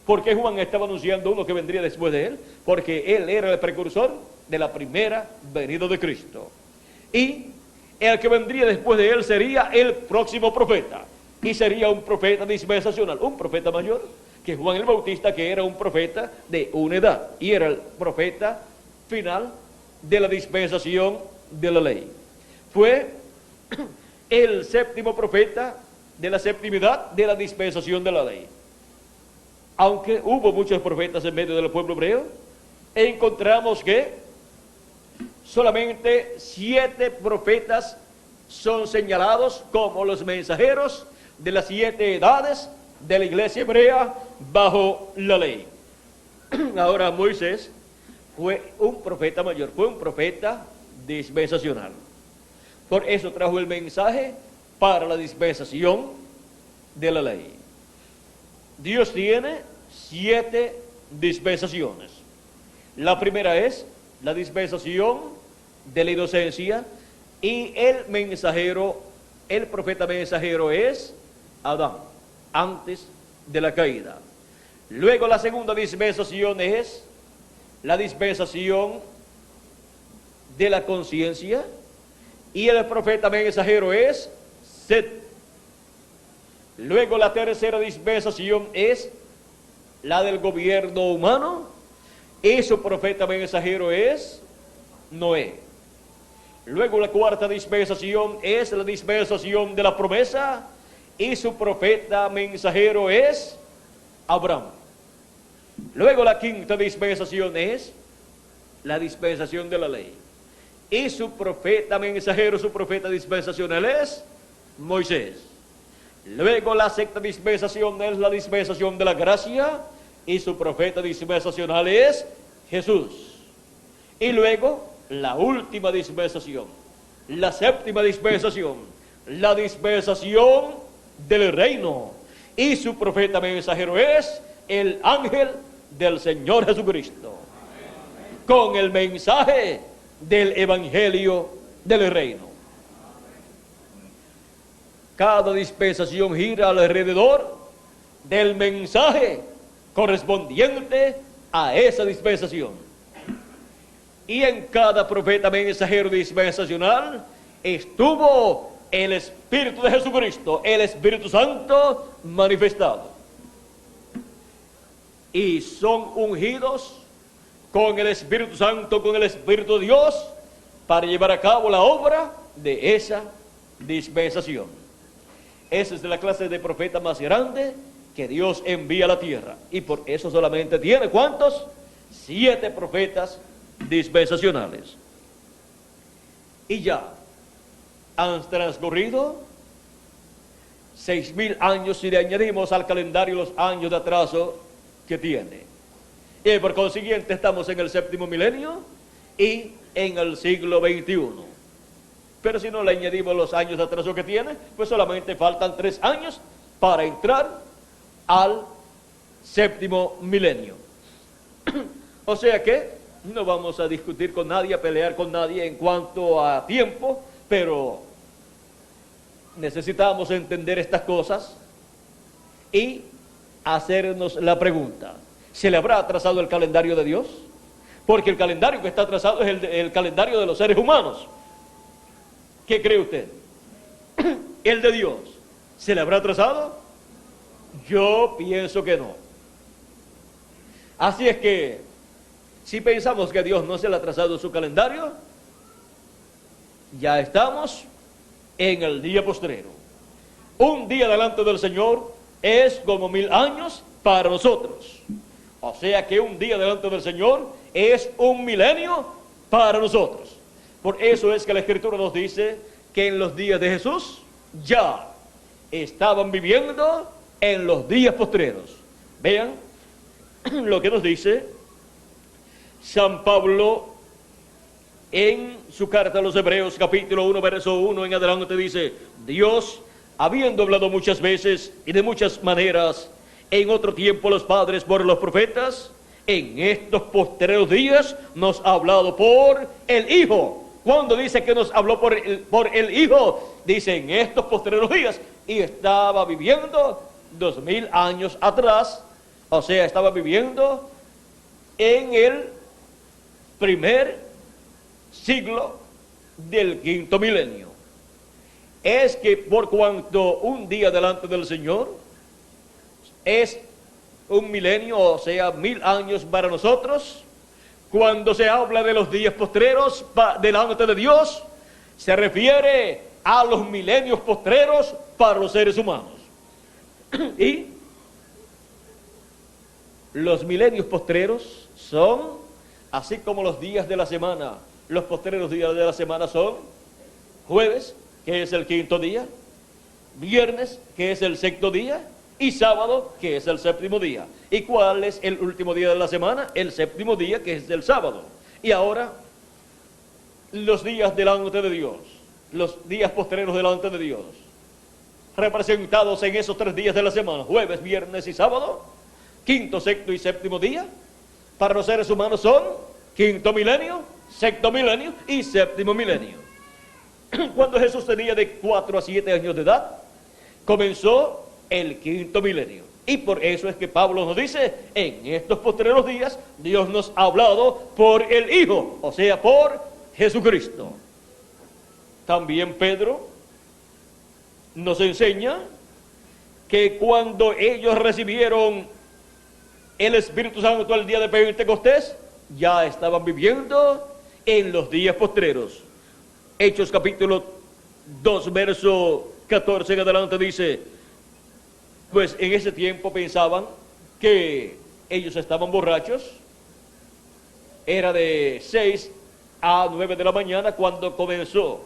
¿Por qué Juan estaba anunciando uno que vendría después de él? Porque él era el precursor de la primera venida de Cristo. Y el que vendría después de él sería el próximo profeta, y sería un profeta dispensacional, un profeta mayor que Juan el Bautista, que era un profeta de una edad, y era el profeta final de la dispensación de la ley. Fue el séptimo profeta de la septimidad de la dispensación de la ley. Aunque hubo muchos profetas en medio del pueblo hebreo, encontramos que solamente 7 profetas son señalados como los mensajeros de las 7 edades de la iglesia hebrea bajo la ley. Ahora, Moisés fue un profeta mayor, fue un profeta dispensacional. Por eso trajo el mensaje para la dispensación de la ley. Dios tiene 7 dispensaciones. La primera es la dispensación de la inocencia, y el mensajero, el profeta mensajero es Adán, antes de la caída. Luego la segunda dispensación es la dispensación de la conciencia, y el profeta mensajero es Set. Luego la tercera dispensación es la del gobierno humano, y su profeta mensajero es Noé. Luego la cuarta dispensación es la dispensación de la promesa, y su profeta mensajero es Abraham. Luego la quinta dispensación es la dispensación de la ley, y su profeta mensajero, su profeta dispensacional es Moisés. Luego la sexta dispensación es la dispensación de la gracia, y su profeta dispensacional es Jesús. Y luego la última dispensación, la séptima dispensación, la dispensación del reino, y su profeta mensajero es el ángel del Señor Jesucristo, con el mensaje del evangelio del reino. Cada dispensación gira alrededor del mensaje correspondiente a esa dispensación. Y en cada profeta mensajero dispensacional estuvo el Espíritu de Jesucristo, el Espíritu Santo manifestado. Y son ungidos con el Espíritu Santo, con el Espíritu de Dios, para llevar a cabo la obra de esa dispensación. Esa es la clase de profeta más grande que Dios envía a la tierra. Y por eso solamente tiene, ¿cuántos? 7 profetas dispensacionales. Y ya han transcurrido 6,000 años si le añadimos al calendario los años de atraso que tiene. Y por consiguiente estamos en el 7º milenio y en el siglo XXI. Pero si no le añadimos los años de atraso que tiene, pues solamente faltan 3 años para entrar al 7º milenio. O sea que no vamos a discutir con nadie, a pelear con nadie en cuanto a tiempo, pero necesitamos entender estas cosas y hacernos la pregunta: ¿se le habrá atrasado el calendario de Dios? Porque el calendario que está atrasado es el calendario de los seres humanos. ¿Qué cree usted? ¿El de Dios se le habrá atrasado? Yo pienso que no. Así es que, si pensamos que a Dios no se le ha atrasado su calendario, ya estamos en el día postrero. Un día delante del Señor es como 1000 años para nosotros. O sea que un día delante del Señor es un milenio para nosotros. Por eso es que la Escritura nos dice que en los días de Jesús ya estaban viviendo en los días postreros. Vean lo que nos dice San Pablo en su carta a los Hebreos, capítulo 1, verso 1 en adelante. Dice: Dios, habiendo hablado muchas veces y de muchas maneras en otro tiempo los padres por los profetas, en estos postreros días nos ha hablado por el Hijo. Cuando dice que nos habló por el Hijo, dice en estos postreros días, y estaba viviendo 2000 años atrás, o sea, estaba viviendo en el primer siglo del 5º milenio. es que por cuanto un día delante del Señor es un milenio, o sea, 1000 años para nosotros, cuando se habla de los días postreros delante de Dios, se refiere a los milenios postreros para los seres humanos. Y los milenios postreros son, así como los días de la semana, los postreros días de la semana son jueves, que es el 5.º día, viernes, que es el 6.º día, y sábado, que es el 7.º día. ¿Y cuál es el último día de la semana? El 7.º día, que es el sábado. Y ahora, los días delante de Dios, los días postreros delante de Dios, representados en esos 3 días de la semana, jueves, viernes y sábado, 5.º, 6.º y 7.º día, para los seres humanos son 5.º milenio, 6.º milenio y 7.º milenio. Cuando Jesús tenía de 4 a 7 años de edad, comenzó el 5.º milenio. Y por eso es que Pablo nos dice, en estos postreros días, Dios nos ha hablado por el Hijo, o sea, por Jesucristo. También Pedro nos enseña que cuando ellos recibieron el Espíritu Santo al día de Pentecostés, ya estaban viviendo en los días postreros. Hechos capítulo 2, verso 14 en adelante dice, pues en ese tiempo pensaban que ellos estaban borrachos. Era de 6 a 9 de la mañana cuando comenzó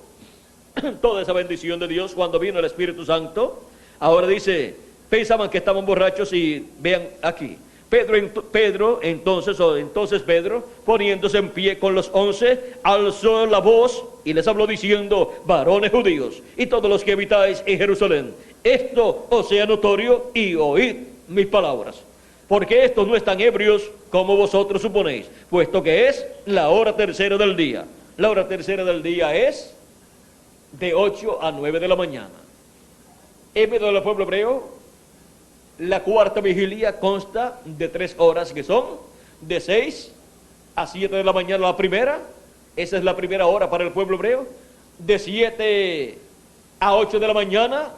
toda esa bendición de Dios, cuando vino el Espíritu Santo. Ahora dice, pensaban que estaban borrachos y vean aquí. Entonces Pedro, poniéndose en pie con los 11, alzó la voz y les habló diciendo, varones judíos y todos los que habitáis en Jerusalén, esto os sea notorio y oíd mis palabras, porque estos no están ebrios como vosotros suponéis, puesto que es la hora tercera del día. La hora tercera del día es de 8 a 9 de la mañana. En medio del pueblo hebreo, la cuarta vigilia consta de 3 horas que son de 6 a 7 de la mañana la primera, esa es la primera hora para el pueblo hebreo. De 7 a 8 de la mañana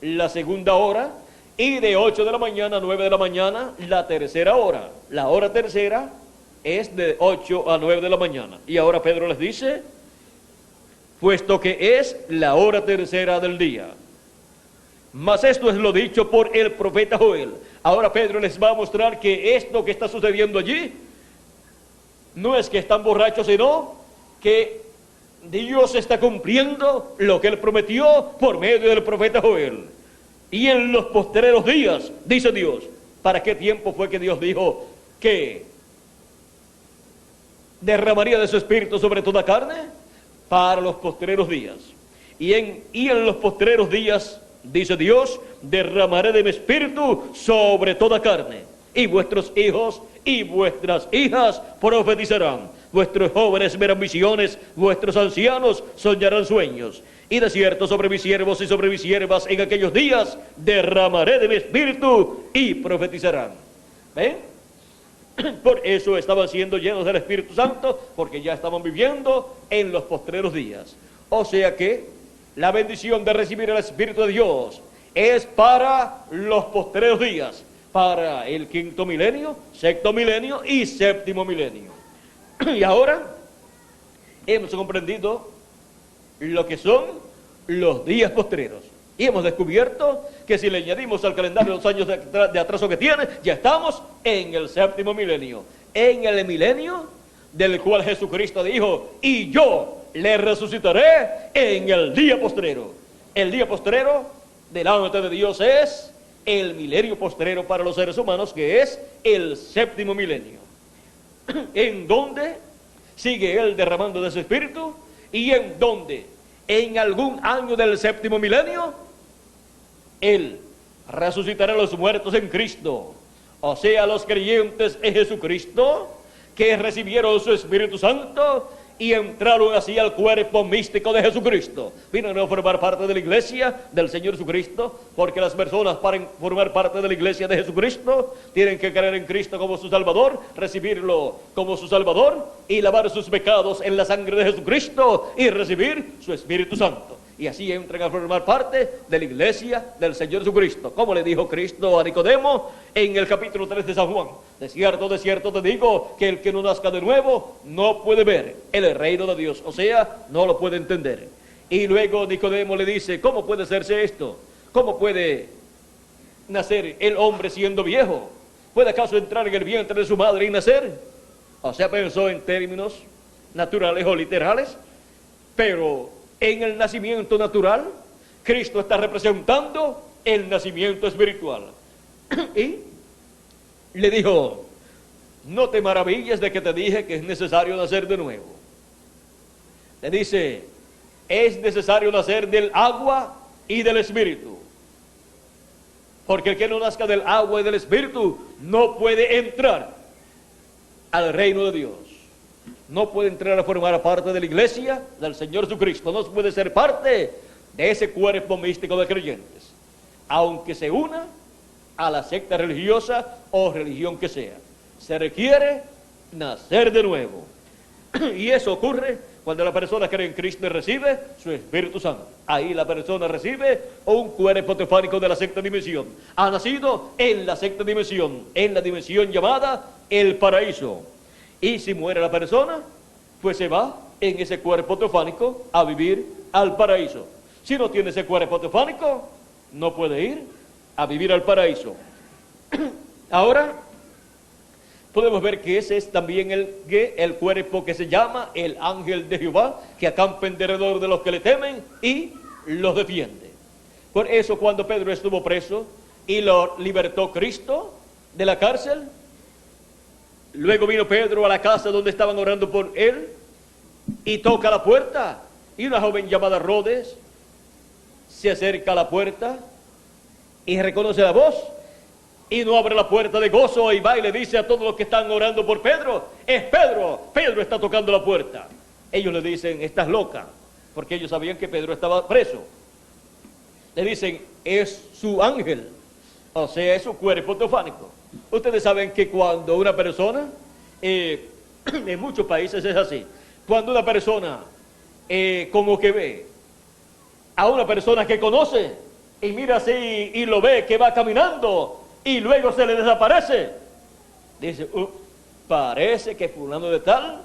la segunda hora, y de 8 de la mañana a 9 de la mañana la tercera hora. La hora tercera es de 8 a 9 de la mañana. Y ahora Pedro les dice, puesto que es la hora tercera del día. Mas esto es lo dicho por el profeta Joel. Ahora Pedro les va a mostrar que esto que está sucediendo allí no es que están borrachos, sino que Dios está cumpliendo lo que él prometió por medio del profeta Joel. Y en los postreros días, dice Dios. ¿Para qué tiempo fue que Dios dijo que derramaría de su espíritu sobre toda carne? Para los postreros días. Y en los postreros días, dice Dios, derramaré de mi espíritu sobre toda carne, y vuestros hijos y vuestras hijas profetizarán, vuestros jóvenes verán visiones, vuestros ancianos soñarán sueños, y de cierto sobre mis siervos y sobre mis siervas en aquellos días derramaré de mi espíritu y profetizarán. ¿Ven? Por eso estaban siendo llenos del Espíritu Santo, porque ya estaban viviendo en los postreros días. O sea que la bendición de recibir el Espíritu de Dios es para los postreros días, para el 5.º milenio, 6.º milenio y 7.º milenio. Y ahora hemos comprendido lo que son los días postreros. Y hemos descubierto que si le añadimos al calendario los años de atraso que tiene, ya estamos en el 7.º milenio. En el milenio del cual Jesucristo dijo, y yo le resucitaré en el día postrero. El día postrero delante de Dios es el milenio postrero para los seres humanos, que es el 7.º milenio, en donde sigue él derramando de su espíritu, y en donde en algún año del 7.º milenio él resucitará a los muertos en Cristo, o sea, los creyentes en Jesucristo que recibieron su Espíritu Santo y entraron así al cuerpo místico de Jesucristo. Vienen a formar parte de la iglesia del Señor Jesucristo, porque las personas para formar parte de la iglesia de Jesucristo tienen que creer en Cristo como su Salvador, recibirlo como su Salvador y lavar sus pecados en la sangre de Jesucristo y recibir su Espíritu Santo. y así entran a formar parte de la iglesia del Señor Jesucristo. Como le dijo Cristo a Nicodemo en el capítulo 3 de San Juan: de cierto te digo que el que no nazca de nuevo no puede ver el reino de Dios, o sea, no lo puede entender. Y luego Nicodemo le dice: ¿cómo puede hacerse esto? ¿Cómo puede nacer el hombre siendo viejo? ¿Puede acaso entrar en el vientre de su madre y nacer? O sea, pensó en términos naturales o literales, pero en el nacimiento natural, Cristo está representando el nacimiento espiritual. Y le dijo: no te maravilles de que te dije que es necesario nacer de nuevo. Le dice: es necesario nacer del agua y del espíritu. Porque el que no nazca del agua y del espíritu no puede entrar al reino de Dios. No puede entrar a formar parte de la iglesia del Señor Jesucristo. No puede ser parte de ese cuerpo místico de creyentes, aunque se una a la secta religiosa o religión que sea. Se requiere nacer de nuevo. Y eso ocurre cuando la persona cree en Cristo y recibe su Espíritu Santo. Ahí la persona recibe un cuerpo teofánico de la sexta dimensión. Ha nacido en la sexta dimensión, en la dimensión llamada el paraíso. Y si muere la persona, pues se va en ese cuerpo teofánico a vivir al paraíso. Si no tiene ese cuerpo teofánico, no puede ir a vivir al paraíso. Ahora podemos ver que ese es también el cuerpo que se llama el ángel de Jehová, que acampa en derredor de los que le temen y los defiende. Por eso, cuando Pedro estuvo preso y lo libertó Cristo de la cárcel, luego vino Pedro a la casa donde estaban orando por él y toca la puerta, y una joven llamada Rodes se acerca a la puerta y reconoce la voz y no abre la puerta de gozo, y va y le dice a todos los que están orando por Pedro: es Pedro, Pedro está tocando la puerta. Ellos le dicen: estás loca, porque ellos sabían que Pedro estaba preso. Le dicen: es su ángel, o sea, es su cuerpo teofánico. Ustedes saben que cuando una persona, en muchos países es así, cuando una persona como que ve a una persona que conoce y mira así y lo ve que va caminando y luego se le desaparece, dice: parece que fulano de tal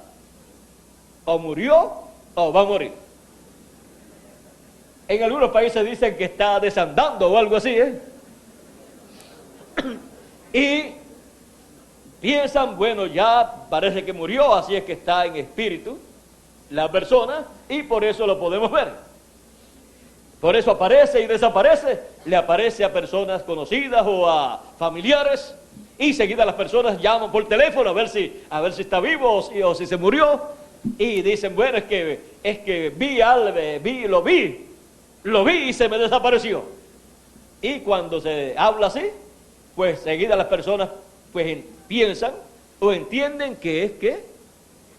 o murió o va a morir. En algunos países dicen que está desandando o algo así, y piensan: bueno, ya parece que murió, así es que está en espíritu la persona, y por eso lo podemos ver. Por eso aparece y desaparece, le aparece a personas conocidas o a familiares, y seguida las personas llaman por teléfono a ver si está vivo o si se murió, y dicen: bueno, es que lo vi y se me desapareció. Y cuando se habla así, pues seguida las personas pues piensan o entienden que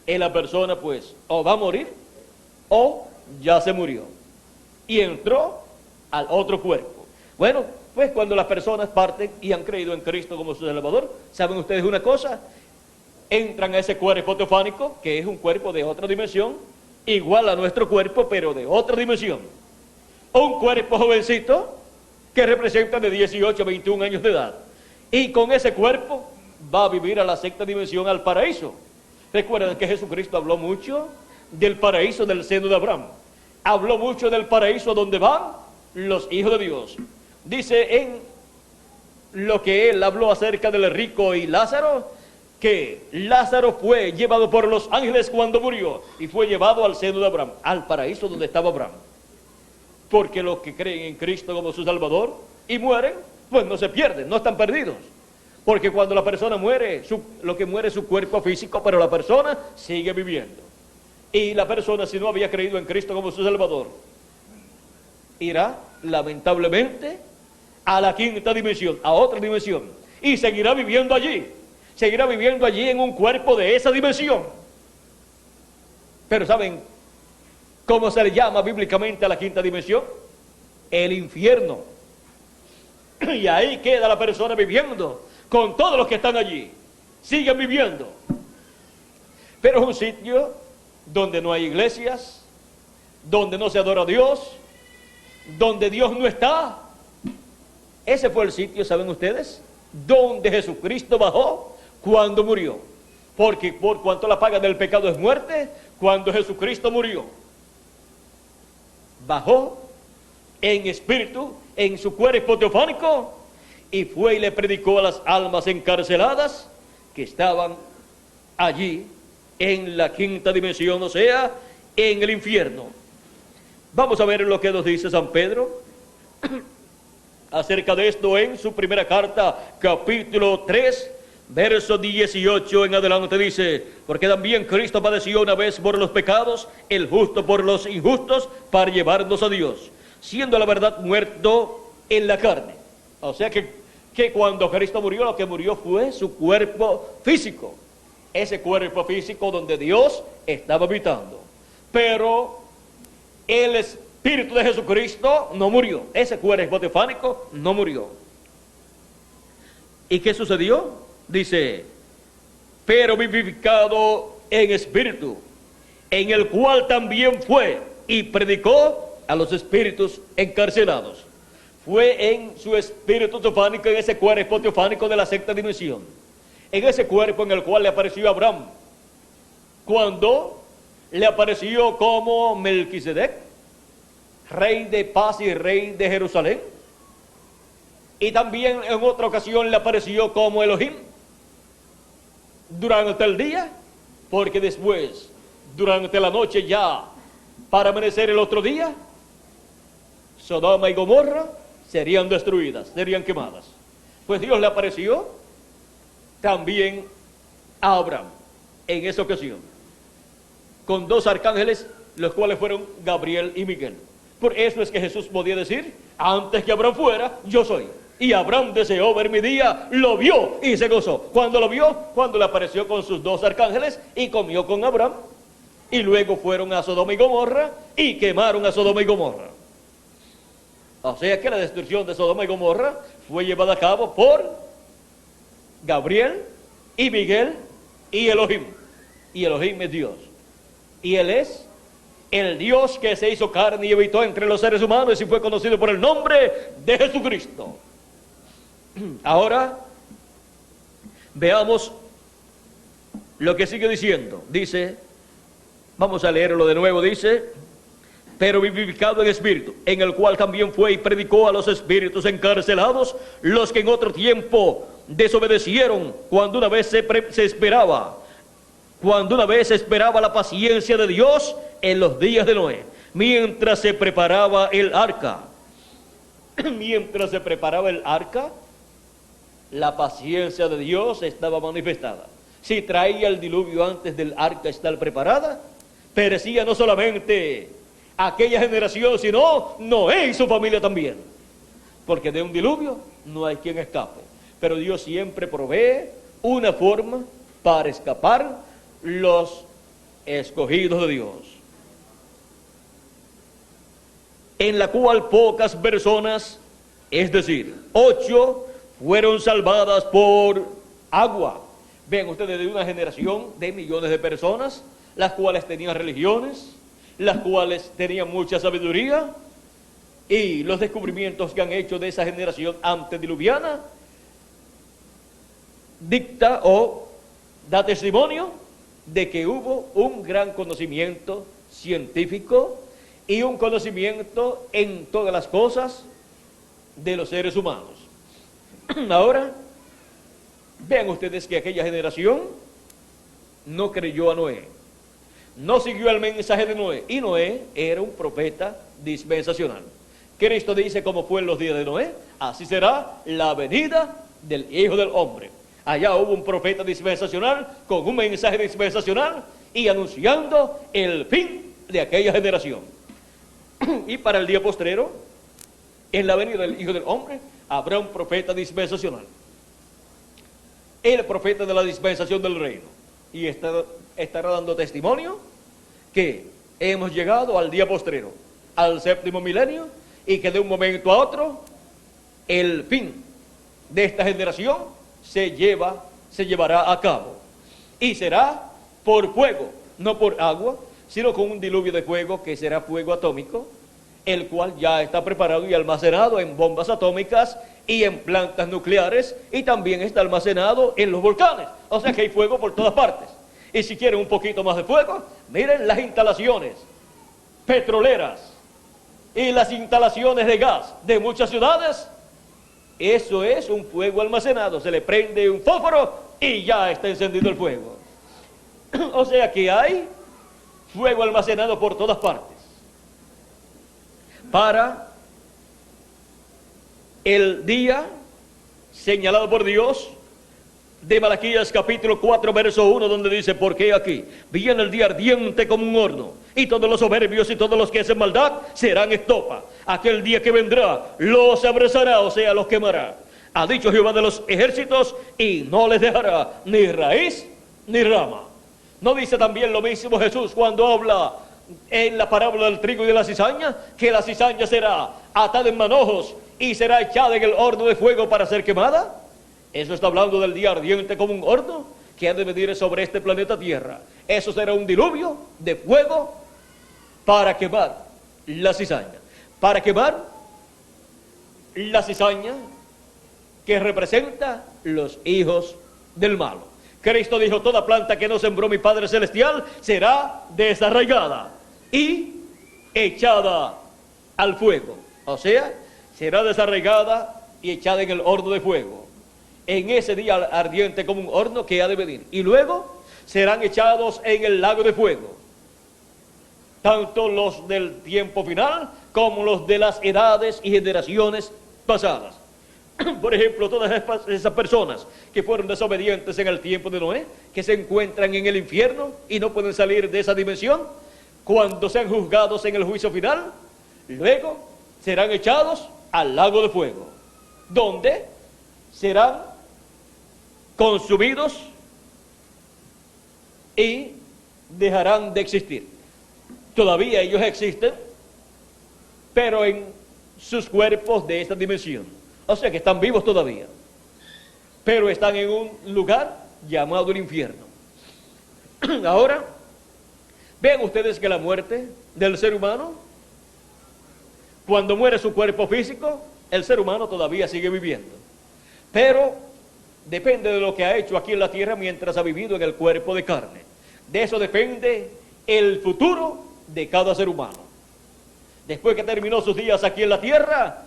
la persona pues o va a morir o ya se murió y entró al otro cuerpo. Bueno, pues cuando las personas parten y han creído en Cristo como su Salvador, ¿saben ustedes una cosa? Entran a ese cuerpo teofánico, que es un cuerpo de otra dimensión, igual a nuestro cuerpo, pero de otra dimensión. Un cuerpo jovencito que representa de 18 a 21 años de edad. Y con ese cuerpo va a vivir a la sexta dimensión, al paraíso. Recuerden que Jesucristo habló mucho del paraíso del seno de Abraham. Habló mucho del paraíso donde van los hijos de Dios. Dice en lo que él habló acerca del rico y Lázaro, que Lázaro fue llevado por los ángeles cuando murió y fue llevado al seno de Abraham, al paraíso donde estaba Abraham. Porque los que creen en Cristo como su Salvador y mueren, pues no se pierden, no están perdidos. Porque cuando la persona muere, lo que muere es su cuerpo físico, pero la persona sigue viviendo. Y la persona, si no había creído en Cristo como su Salvador, irá lamentablemente a la quinta dimensión, a otra dimensión, y seguirá viviendo allí en un cuerpo de esa dimensión. Pero ¿saben cómo se le llama bíblicamente a la quinta dimensión? El infierno. Y ahí queda la persona viviendo con todos los que están allí. Siguen viviendo. Pero es un sitio donde no hay iglesias, donde no se adora a Dios, donde Dios no está. Ese fue el sitio, ¿saben ustedes?, donde Jesucristo bajó cuando murió. Porque por cuanto la paga del pecado es muerte, cuando Jesucristo murió, bajó en espíritu, en su cuerpo teofánico, y fue y le predicó a las almas encarceladas que estaban allí en la quinta dimensión, o sea, en el infierno. Vamos a ver lo que nos dice San Pedro acerca de esto en su primera carta, capítulo 3, verso 18 en adelante. Dice: porque también Cristo padeció una vez por los pecados, el justo por los injustos, para llevarnos a Dios, siendo la verdad muerto en la carne. O sea que cuando Cristo murió, lo que murió fue su cuerpo físico, ese cuerpo físico donde Dios estaba habitando. Pero el Espíritu de Jesucristo no murió, ese cuerpo teofánico no murió. ¿Y qué sucedió? Dice: pero vivificado en espíritu, en el cual también fue y predicó a los espíritus encarcelados. Fue en su espíritu teofánico, en ese cuerpo teofánico de la sexta dimensión, en ese cuerpo en el cual le apareció a Abraham, cuando le apareció como Melquisedec, rey de paz y rey de Jerusalén. Y también en otra ocasión le apareció como Elohim durante el día, porque después, durante la noche, ya para amanecer el otro día, Sodoma y Gomorra serían destruidas, serían quemadas. Pues Dios le apareció también a Abraham en esa ocasión, con dos arcángeles, los cuales fueron Gabriel y Miguel. Por eso es que Jesús podía decir: antes que Abraham fuera, yo soy. Y Abraham deseó ver mi día, lo vio y se gozó. Cuando lo vio, cuando le apareció con sus dos arcángeles y comió con Abraham. Y luego fueron a Sodoma y Gomorra y quemaron a Sodoma y Gomorra. O sea que la destrucción de Sodoma y Gomorra fue llevada a cabo por Gabriel y Miguel y Elohim. Y Elohim es Dios. Y Él es el Dios que se hizo carne y habitó entre los seres humanos y fue conocido por el nombre de Jesucristo. Ahora veamos lo que sigue diciendo. Dice, vamos a leerlo de nuevo, dice: pero vivificado en espíritu, en el cual también fue y predicó a los espíritus encarcelados, los que en otro tiempo desobedecieron, cuando una vez se esperaba la paciencia de Dios en los días de Noé, mientras se preparaba el arca. Mientras se preparaba el arca, la paciencia de Dios estaba manifestada. Si traía el diluvio antes del arca estar preparada, perecía no solamente aquella generación, sino Noé y su familia también, porque de un diluvio no hay quien escape. Pero Dios siempre provee una forma para escapar los escogidos de Dios, en la cual pocas personas, es decir, 8, fueron salvadas por agua. Ven ustedes, de una generación de millones de personas, las cuales tenían religiones, las cuales tenían mucha sabiduría, y los descubrimientos que han hecho de esa generación antediluviana dicta o da testimonio de que hubo un gran conocimiento científico y un conocimiento en todas las cosas de los seres humanos. Ahora, vean ustedes que aquella generación no creyó a Noé, no siguió el mensaje de Noé, y Noé era un profeta dispensacional. Cristo dice: como fue en los días de Noé, así será la venida del Hijo del Hombre. Allá hubo un profeta dispensacional con un mensaje dispensacional y anunciando el fin de aquella generación. Y para el día postrero, en la venida del Hijo del Hombre, habrá un profeta dispensacional, el profeta de la dispensación del reino, y estará dando testimonio que hemos llegado al día postrero, al séptimo milenio, y que de un momento a otro el fin de esta generación se llevará a cabo, y será por fuego, no por agua, sino con un diluvio de fuego que será fuego atómico, el cual ya está preparado y almacenado en bombas atómicas y en plantas nucleares, y también está almacenado en los volcanes. O sea que hay fuego por todas partes. Y si quieren un poquito más de fuego, miren las instalaciones petroleras y las instalaciones de gas de muchas ciudades. Eso es un fuego almacenado. Se le prende un fósforo y ya está encendido el fuego. O sea que hay fuego almacenado por todas partes. Para el día señalado por Dios de Malaquías capítulo 4 verso 1, donde dice: porque aquí viene el día ardiente como un horno, y todos los soberbios y todos los que hacen maldad serán estopa. Aquel día que vendrá los abrazará, o sea, los quemará, ha dicho Jehová de los ejércitos, y no les dejará ni raíz ni rama. ¿No dice también lo mismo Jesús cuando habla en la parábola del trigo y de la cizaña, que la cizaña será atada en manojos y será echada en el horno de fuego para ser quemada? Eso está hablando del día ardiente como un horno que ha de venir sobre este planeta Tierra. Eso será un diluvio de fuego para quemar la cizaña. Para quemar la cizaña que representa los hijos del malo. Cristo dijo: toda planta que no sembró mi Padre Celestial será desarraigada y echada al fuego. O sea, será desarraigada y echada en el horno de fuego. En ese día ardiente como un horno que ha de venir. Y luego serán echados en el lago de fuego, tanto los del tiempo final como los de las edades y generaciones pasadas. Por ejemplo, todas esas personas que fueron desobedientes en el tiempo de Noé, que se encuentran en el infierno y no pueden salir de esa dimensión, cuando sean juzgados en el juicio final, luego serán echados al lago de fuego, donde serán consumidos y dejarán de existir. Todavía ellos existen, pero en sus cuerpos de esta dimensión. O sea que están vivos todavía, pero están en un lugar llamado el infierno. Ahora, vean ustedes que la muerte del ser humano, cuando muere su cuerpo físico, el ser humano todavía sigue viviendo, pero depende de lo que ha hecho aquí en la tierra mientras ha vivido en el cuerpo de carne. De eso depende el futuro de cada ser humano. Después que terminó sus días aquí en la tierra,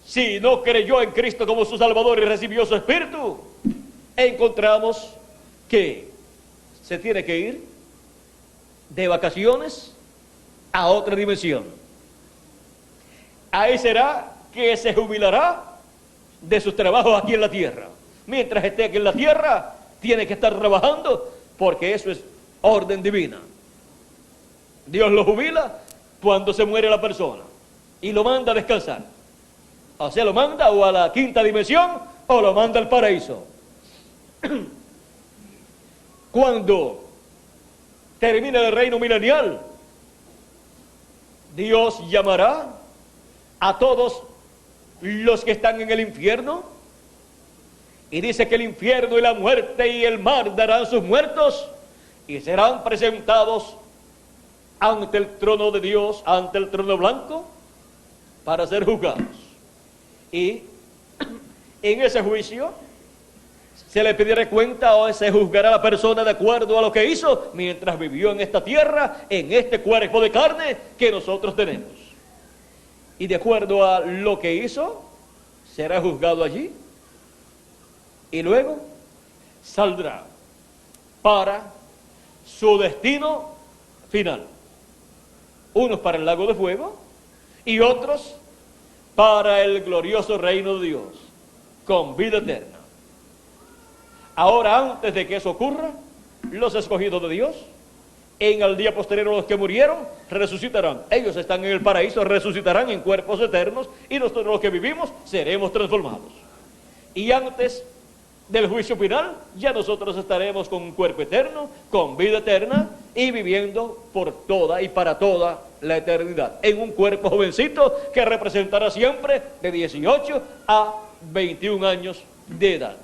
si no creyó en Cristo como su Salvador y recibió su Espíritu, encontramos que se tiene que ir de vacaciones a otra dimensión. Ahí será que se jubilará de sus trabajos aquí en la tierra. Mientras esté aquí en la tierra, tiene que estar trabajando, porque eso es orden divina. Dios lo jubila cuando se muere la persona y lo manda a descansar. O sea, lo manda o a la quinta dimensión o lo manda al paraíso. Cuando termine el reino milenial, Dios llamará a todos los que están en el infierno, y dice que el infierno y la muerte y el mar darán sus muertos y serán presentados ante el trono de Dios, ante el trono blanco, para ser juzgados. Y en ese juicio se le pedirá cuenta o se juzgará a la persona de acuerdo a lo que hizo mientras vivió en esta tierra, en este cuerpo de carne que nosotros tenemos. Y de acuerdo a lo que hizo, será juzgado allí. Y luego saldrá para su destino final. Unos para el lago de fuego y otros para el glorioso reino de Dios, con vida eterna. Ahora, antes de que eso ocurra, los escogidos de Dios, en el día posterior los que murieron, resucitarán. Ellos están en el paraíso, resucitarán en cuerpos eternos, y nosotros los que vivimos seremos transformados. Y antes del juicio final, ya nosotros estaremos con un cuerpo eterno, con vida eterna, y viviendo por toda y para toda la eternidad, en un cuerpo jovencito que representará siempre de 18 a 21 años de edad.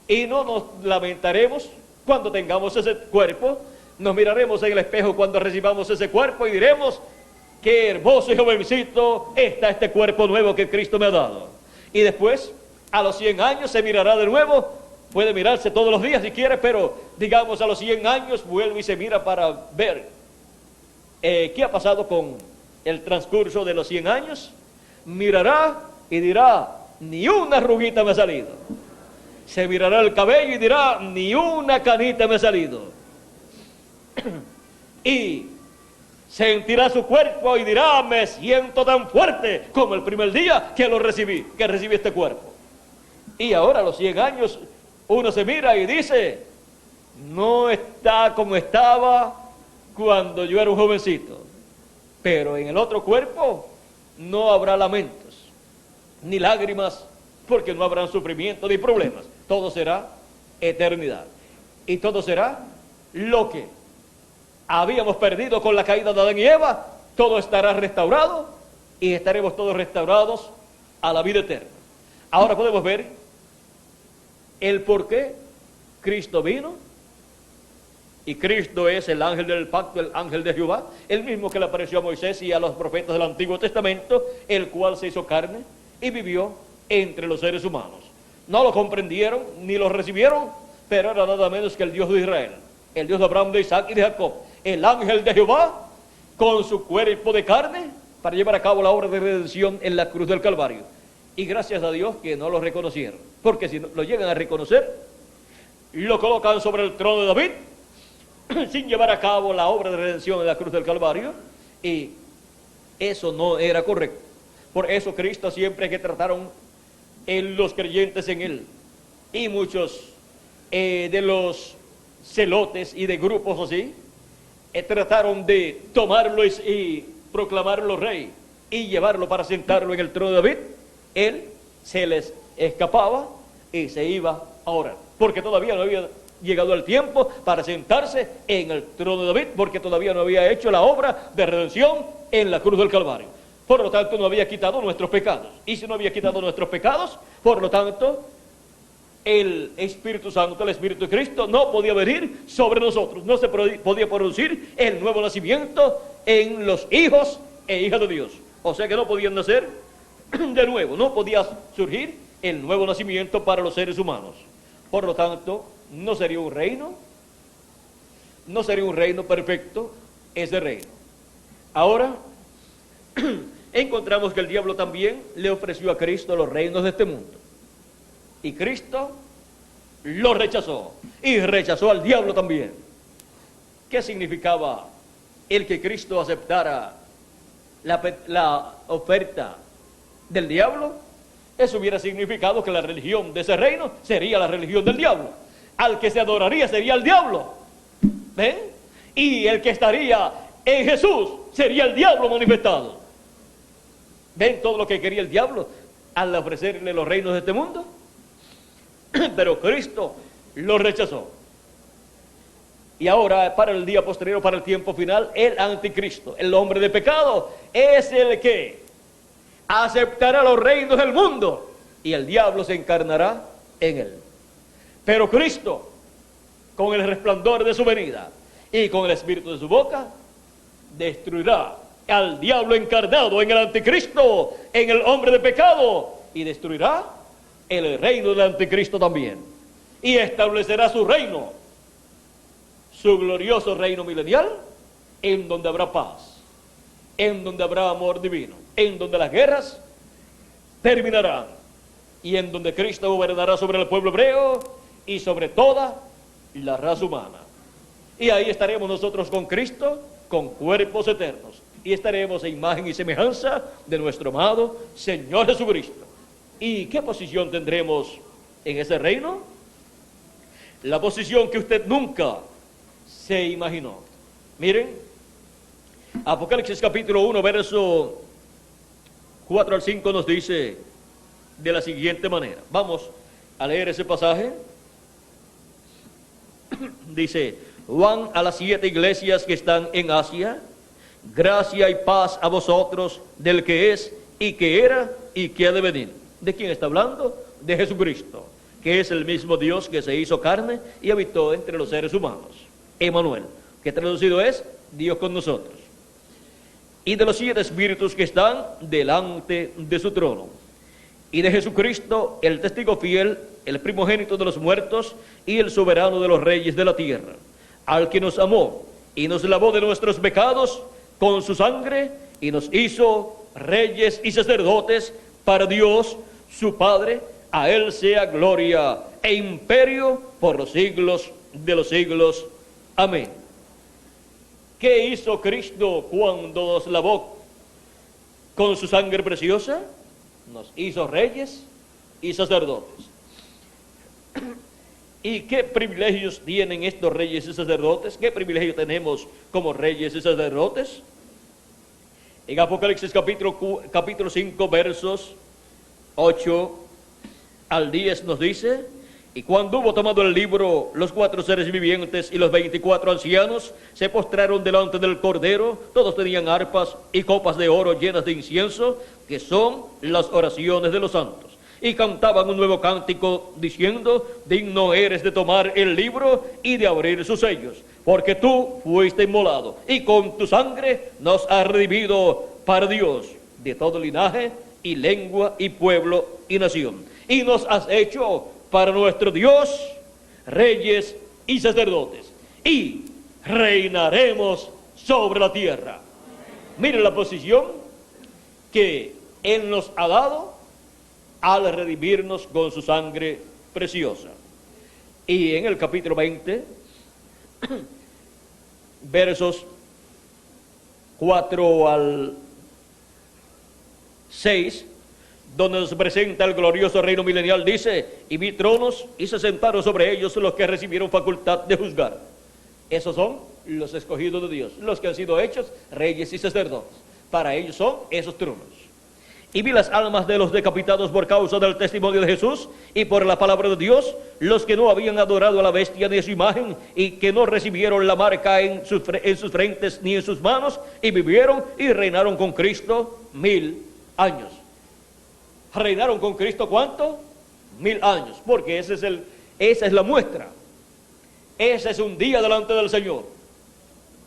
Y no nos lamentaremos cuando tengamos ese cuerpo, nos miraremos en el espejo cuando recibamos ese cuerpo y diremos: qué hermoso y jovencito está este cuerpo nuevo que Cristo me ha dado. Y después, a los 100 años se mirará de nuevo, puede mirarse todos los días si quiere, pero digamos a los 100 años vuelve y se mira para ver qué ha pasado con el transcurso de los 100 años, mirará y dirá, ni una arruguita me ha salido. Se mirará el cabello y dirá, ni una canita me ha salido. Y sentirá su cuerpo y dirá, me siento tan fuerte como el primer día que recibí este cuerpo. Y ahora a los 100 años uno se mira y dice, no está como estaba cuando yo era un jovencito, pero en el otro cuerpo no habrá lamentos, ni lágrimas, porque no habrán sufrimiento ni problemas. Todo será eternidad. Y todo será lo que habíamos perdido con la caída de Adán y Eva, todo estará restaurado y estaremos todos restaurados a la vida eterna. Ahora podemos ver el por qué Cristo vino, y Cristo es el ángel del pacto, el ángel de Jehová, el mismo que le apareció a Moisés y a los profetas del Antiguo Testamento, el cual se hizo carne y vivió entre los seres humanos. No lo comprendieron ni lo recibieron, pero era nada menos que el Dios de Israel, el Dios de Abraham, de Isaac y de Jacob, el ángel de Jehová con su cuerpo de carne para llevar a cabo la obra de redención en la cruz del Calvario. Y gracias a Dios que no lo reconocieron, porque si lo llegan a reconocer, lo colocan sobre el trono de David sin llevar a cabo la obra de redención en la cruz del Calvario, y eso no era correcto. Por eso Cristo, siempre que trataron en los creyentes en Él, y muchos de los celotes y de grupos así, trataron de tomarlo y proclamarlo rey, y llevarlo para sentarlo en el trono de David, Él se les escapaba y se iba a orar, porque todavía no había llegado el tiempo para sentarse en el trono de David, porque todavía no había hecho la obra de redención en la cruz del Calvario. Por lo tanto, no había quitado nuestros pecados. Y si no había quitado nuestros pecados, por lo tanto, el Espíritu Santo, el Espíritu de Cristo, no podía venir sobre nosotros. No se podía producir el nuevo nacimiento en los hijos e hijas de Dios. O sea que no podían nacer de nuevo. No podía surgir el nuevo nacimiento para los seres humanos. Por lo tanto, no sería un reino perfecto ese reino. Ahora encontramos que el diablo también le ofreció a Cristo los reinos de este mundo, y Cristo lo rechazó, y rechazó al diablo también. ¿Qué significaba el que Cristo aceptara la oferta del diablo? Eso hubiera significado que la religión de ese reino sería la religión del diablo. Al que se adoraría sería el diablo. ¿Ven? Y el que estaría en Jesús sería el diablo manifestado. ¿Ven todo lo que quería el diablo al ofrecerle los reinos de este mundo? Pero Cristo lo rechazó. Y ahora, para el día posterior, para el tiempo final, el anticristo, el hombre de pecado, es el que aceptará los reinos del mundo, y el diablo se encarnará en él. Pero Cristo, con el resplandor de su venida y con el espíritu de su boca, destruirá al diablo encarnado en el anticristo, en el hombre de pecado, y destruirá el reino del anticristo también, y establecerá su reino, su glorioso reino milenial, en donde habrá paz, en donde habrá amor divino, en donde las guerras terminarán, y en donde Cristo gobernará sobre el pueblo hebreo y sobre toda la raza humana. Y ahí estaremos nosotros con Cristo, con cuerpos eternos, y estaremos en imagen y semejanza de nuestro amado Señor Jesucristo. ¿Y qué posición tendremos en ese reino? La posición que usted nunca se imaginó. Miren, Apocalipsis capítulo 1, verso 4 al 5 nos dice de la siguiente manera. Vamos a leer ese pasaje. Dice: Juan a las 7 iglesias que están en Asia, gracia y paz a vosotros del que es y que era y que ha de venir. ¿De quién está hablando? De Jesucristo, que es el mismo Dios que se hizo carne y habitó entre los seres humanos. Emmanuel, que traducido es Dios con nosotros. y de los 7 espíritus que están delante de su trono, y de Jesucristo, el testigo fiel, el primogénito de los muertos y el soberano de los reyes de la tierra, al que nos amó y nos lavó de nuestros pecados con su sangre y nos hizo reyes y sacerdotes para Dios su Padre. A él sea gloria e imperio por los siglos de los siglos. Amén. ¿Qué hizo Cristo cuando nos lavó con su sangre preciosa? Nos hizo reyes y sacerdotes. ¿Y qué privilegios tienen estos reyes y sacerdotes? ¿Qué privilegio tenemos como reyes y sacerdotes? En Apocalipsis capítulo 5, versos 8 al 10 nos dice: y cuando hubo tomado el libro, los 4 seres vivientes y los 24 ancianos se postraron delante del Cordero. Todos tenían arpas y copas de oro llenas de incienso, que son las oraciones de los santos. Y cantaban un nuevo cántico, diciendo: digno eres de tomar el libro y de abrir sus sellos, porque tú fuiste inmolado, y con tu sangre nos has redimido para Dios de todo linaje, y lengua, y pueblo, y nación. Y nos has hecho para nuestro Dios reyes y sacerdotes, y reinaremos sobre la tierra. Miren la posición que Él nos ha dado al redimirnos con su sangre preciosa. Y en el capítulo 20, versos 4 al 6, donde nos presenta el glorioso reino milenial, dice: y vi tronos y se sentaron sobre ellos los que recibieron facultad de juzgar. Esos son los escogidos de Dios, los que han sido hechos reyes y sacerdotes. Para ellos son esos tronos. Y vi las almas de los decapitados por causa del testimonio de Jesús y por la palabra de Dios, los que no habían adorado a la bestia ni a su imagen, y que no recibieron la marca en sus frentes ni en sus manos, y vivieron y reinaron con Cristo 1000 años. ¿Reinaron con Cristo cuánto? 1000 años, porque esa es la muestra. Ese es un día delante del Señor.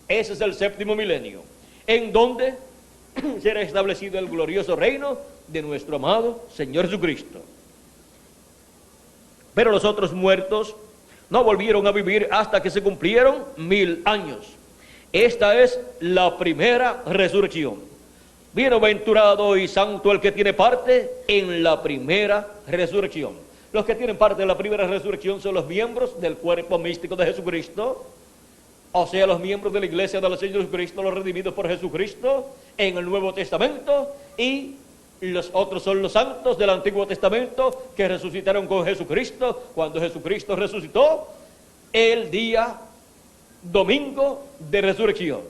Ese es el 7º milenio, en donde será establecido el glorioso reino de nuestro amado Señor Jesucristo. Pero los otros muertos no volvieron a vivir hasta que se cumplieron 1000 años. Esta es la primera resurrección. Bienaventurado y santo el que tiene parte en la primera resurrección. Los que tienen parte en la primera resurrección son los miembros del cuerpo místico de Jesucristo, o sea, los miembros de la iglesia del Señor Jesucristo, los redimidos por Jesucristo en el Nuevo Testamento, y los otros son los santos del Antiguo Testamento que resucitaron con Jesucristo cuando Jesucristo resucitó el día domingo de resurrección.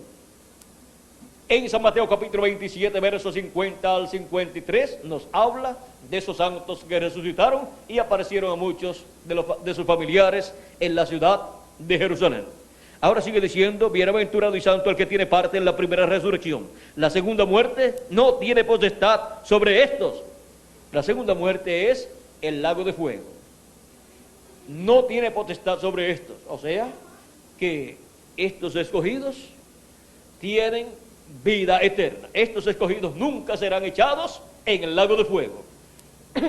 En San Mateo capítulo 27, versos 50 al 53, nos habla de esos santos que resucitaron y aparecieron a muchos de sus familiares en la ciudad de Jerusalén. Ahora sigue diciendo: bienaventurado y santo el que tiene parte en la primera resurrección. La segunda muerte no tiene potestad sobre estos. La segunda muerte es el lago de fuego. No tiene potestad sobre estos. O sea, que estos escogidos tienen vida eterna. Estos escogidos nunca serán echados en el lago de fuego.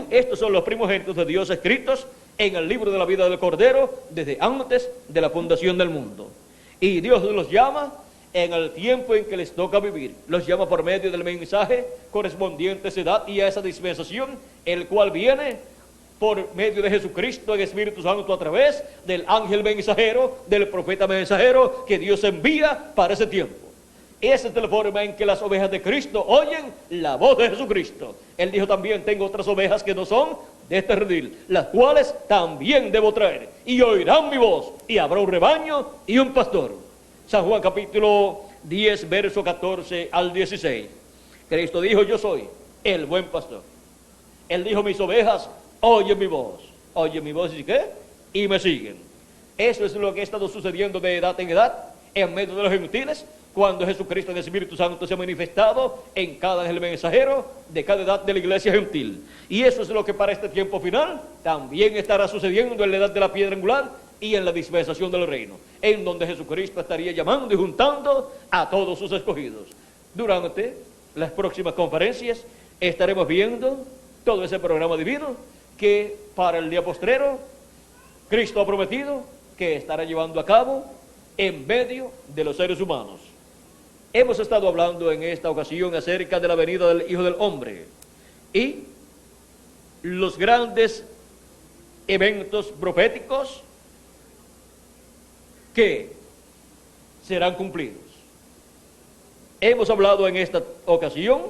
Estos son los primogénitos de Dios escritos en el libro de la vida del Cordero desde antes de la fundación del mundo. Y Dios los llama en el tiempo en que les toca vivir. Los llama por medio del mensaje correspondiente a esa edad y a esa dispensación, el cual viene por medio de Jesucristo en Espíritu Santo a través del ángel mensajero, del profeta mensajero que Dios envía para ese tiempo. Esa es la forma en que las ovejas de Cristo oyen la voz de Jesucristo. Él dijo también: tengo otras ovejas que no son de este redil, las cuales también debo traer, y oirán mi voz, y habrá un rebaño y un pastor. San Juan capítulo 10, verso 14 al 16. Cristo dijo: yo soy el buen pastor. Él dijo: mis ovejas oyen mi voz. Oyen mi voz, ¿y qué? Y me siguen. Eso es lo que ha estado sucediendo de edad en edad en medio de los gentiles, cuando Jesucristo en el Espíritu Santo se ha manifestado en cada ángel mensajero de cada edad de la iglesia gentil. Y eso es lo que para este tiempo final también estará sucediendo en la edad de la piedra angular y en la dispensación del reino, en donde Jesucristo estaría llamando y juntando a todos sus escogidos. Durante las próximas conferencias estaremos viendo todo ese programa divino que para el día postrero Cristo ha prometido que estará llevando a cabo en medio de los seres humanos. Hemos estado hablando en esta ocasión acerca de la venida del Hijo del Hombre y los grandes eventos proféticos que serán cumplidos. Hemos hablado en esta ocasión,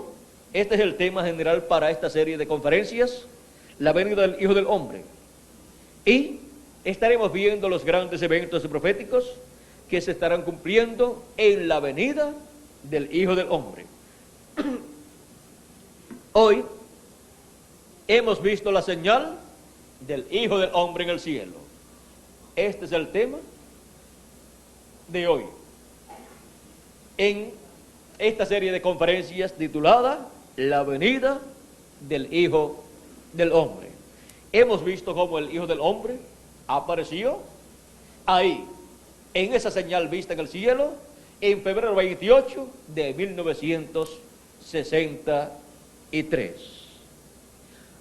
este es el tema general para esta serie de conferencias, la venida del Hijo del Hombre. Y estaremos viendo los grandes eventos proféticos que se estarán cumpliendo en la venida del Hijo del Hombre. Hoy hemos visto la señal del Hijo del Hombre en el cielo. Este es el tema de hoy, en esta serie de conferencias titulada La venida del Hijo del Hombre. Hemos visto cómo el Hijo del Hombre apareció ahí, en esa señal vista en el cielo, en febrero 28 de 1963.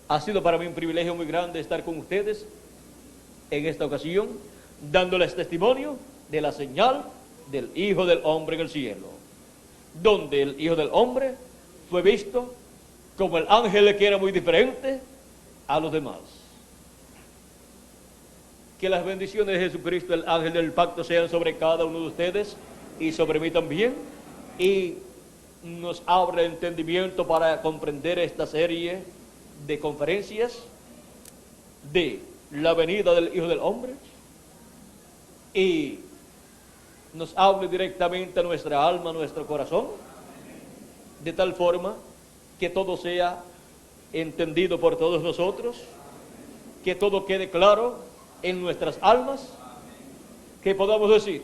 Ha sido para mí un privilegio muy grande estar con ustedes en esta ocasión, dándoles testimonio de la señal del Hijo del Hombre en el cielo, donde el Hijo del Hombre fue visto como el ángel que era muy diferente a los demás. Que las bendiciones de Jesucristo, el ángel del pacto, sean sobre cada uno de ustedes y sobre mí también, y nos abre entendimiento para comprender esta serie de conferencias de la venida del Hijo del Hombre, y nos hable directamente a nuestra alma, a nuestro corazón, de tal forma que todo sea entendido por todos nosotros, que todo quede claro en nuestras almas, que podamos decir,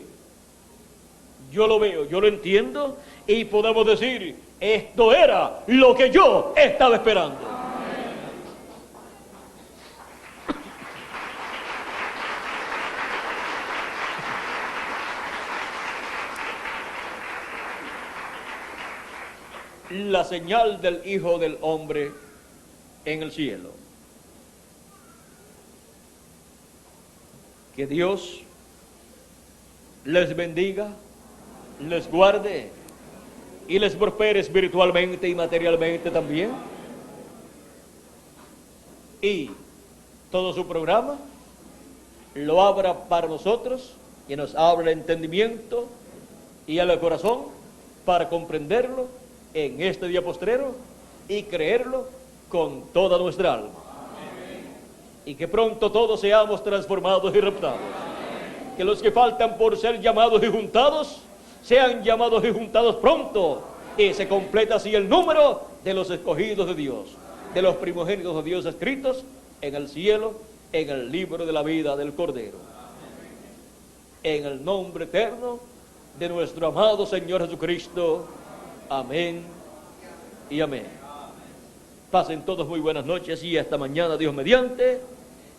yo lo veo, yo lo entiendo, y podamos decir, esto era lo que yo estaba esperando. La señal del Hijo del Hombre en el cielo. Que Dios les bendiga, les guarde y les prospere espiritualmente y materialmente también. Y todo su programa lo abra para nosotros, que nos abra el entendimiento y el corazón para comprenderlo en este día postrero y creerlo con toda nuestra alma. Amén. Y que pronto todos seamos transformados y raptados. Amén. Que los que faltan por ser llamados y juntados sean llamados y juntados pronto, y se completa así el número de los escogidos de Dios, de los primogénitos de Dios escritos en el cielo, en el libro de la vida del Cordero. En el nombre eterno de nuestro amado Señor Jesucristo. Amén y amén. Pasen todos muy buenas noches y hasta mañana, Dios mediante,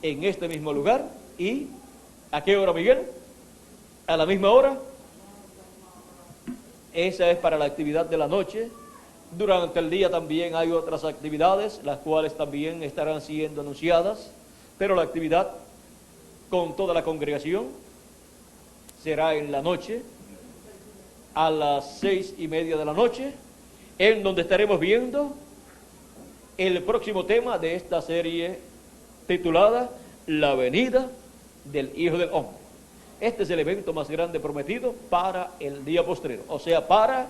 en este mismo lugar. ¿Y a qué hora, Miguel? ¿A la misma hora? Esa es para la actividad de la noche. Durante el día también hay otras actividades, las cuales también estarán siendo anunciadas, pero la actividad con toda la congregación será en la noche, a las 6:30 de la noche, en donde estaremos viendo el próximo tema de esta serie titulada La venida del Hijo del Hombre. Este es el evento más grande prometido para el día postrero, o sea, para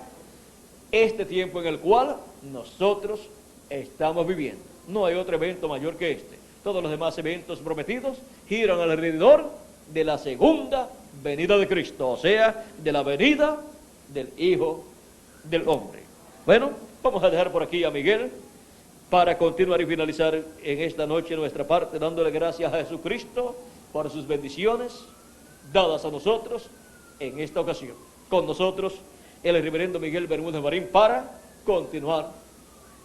este tiempo en el cual nosotros estamos viviendo. No hay otro evento mayor que este. Todos los demás eventos prometidos giran alrededor de la segunda venida de Cristo, o sea, de la venida del Hijo del Hombre. Bueno, vamos a dejar por aquí a Miguel para continuar y finalizar en esta noche nuestra parte, dándole gracias a Jesucristo por sus bendiciones dadas a nosotros en esta ocasión. Con nosotros el reverendo Miguel Bermúdez Marín para continuar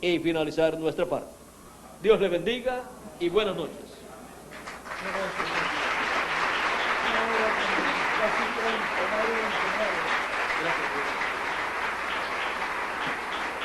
y finalizar nuestra parte. Dios le bendiga y buenas noches. Casi 30,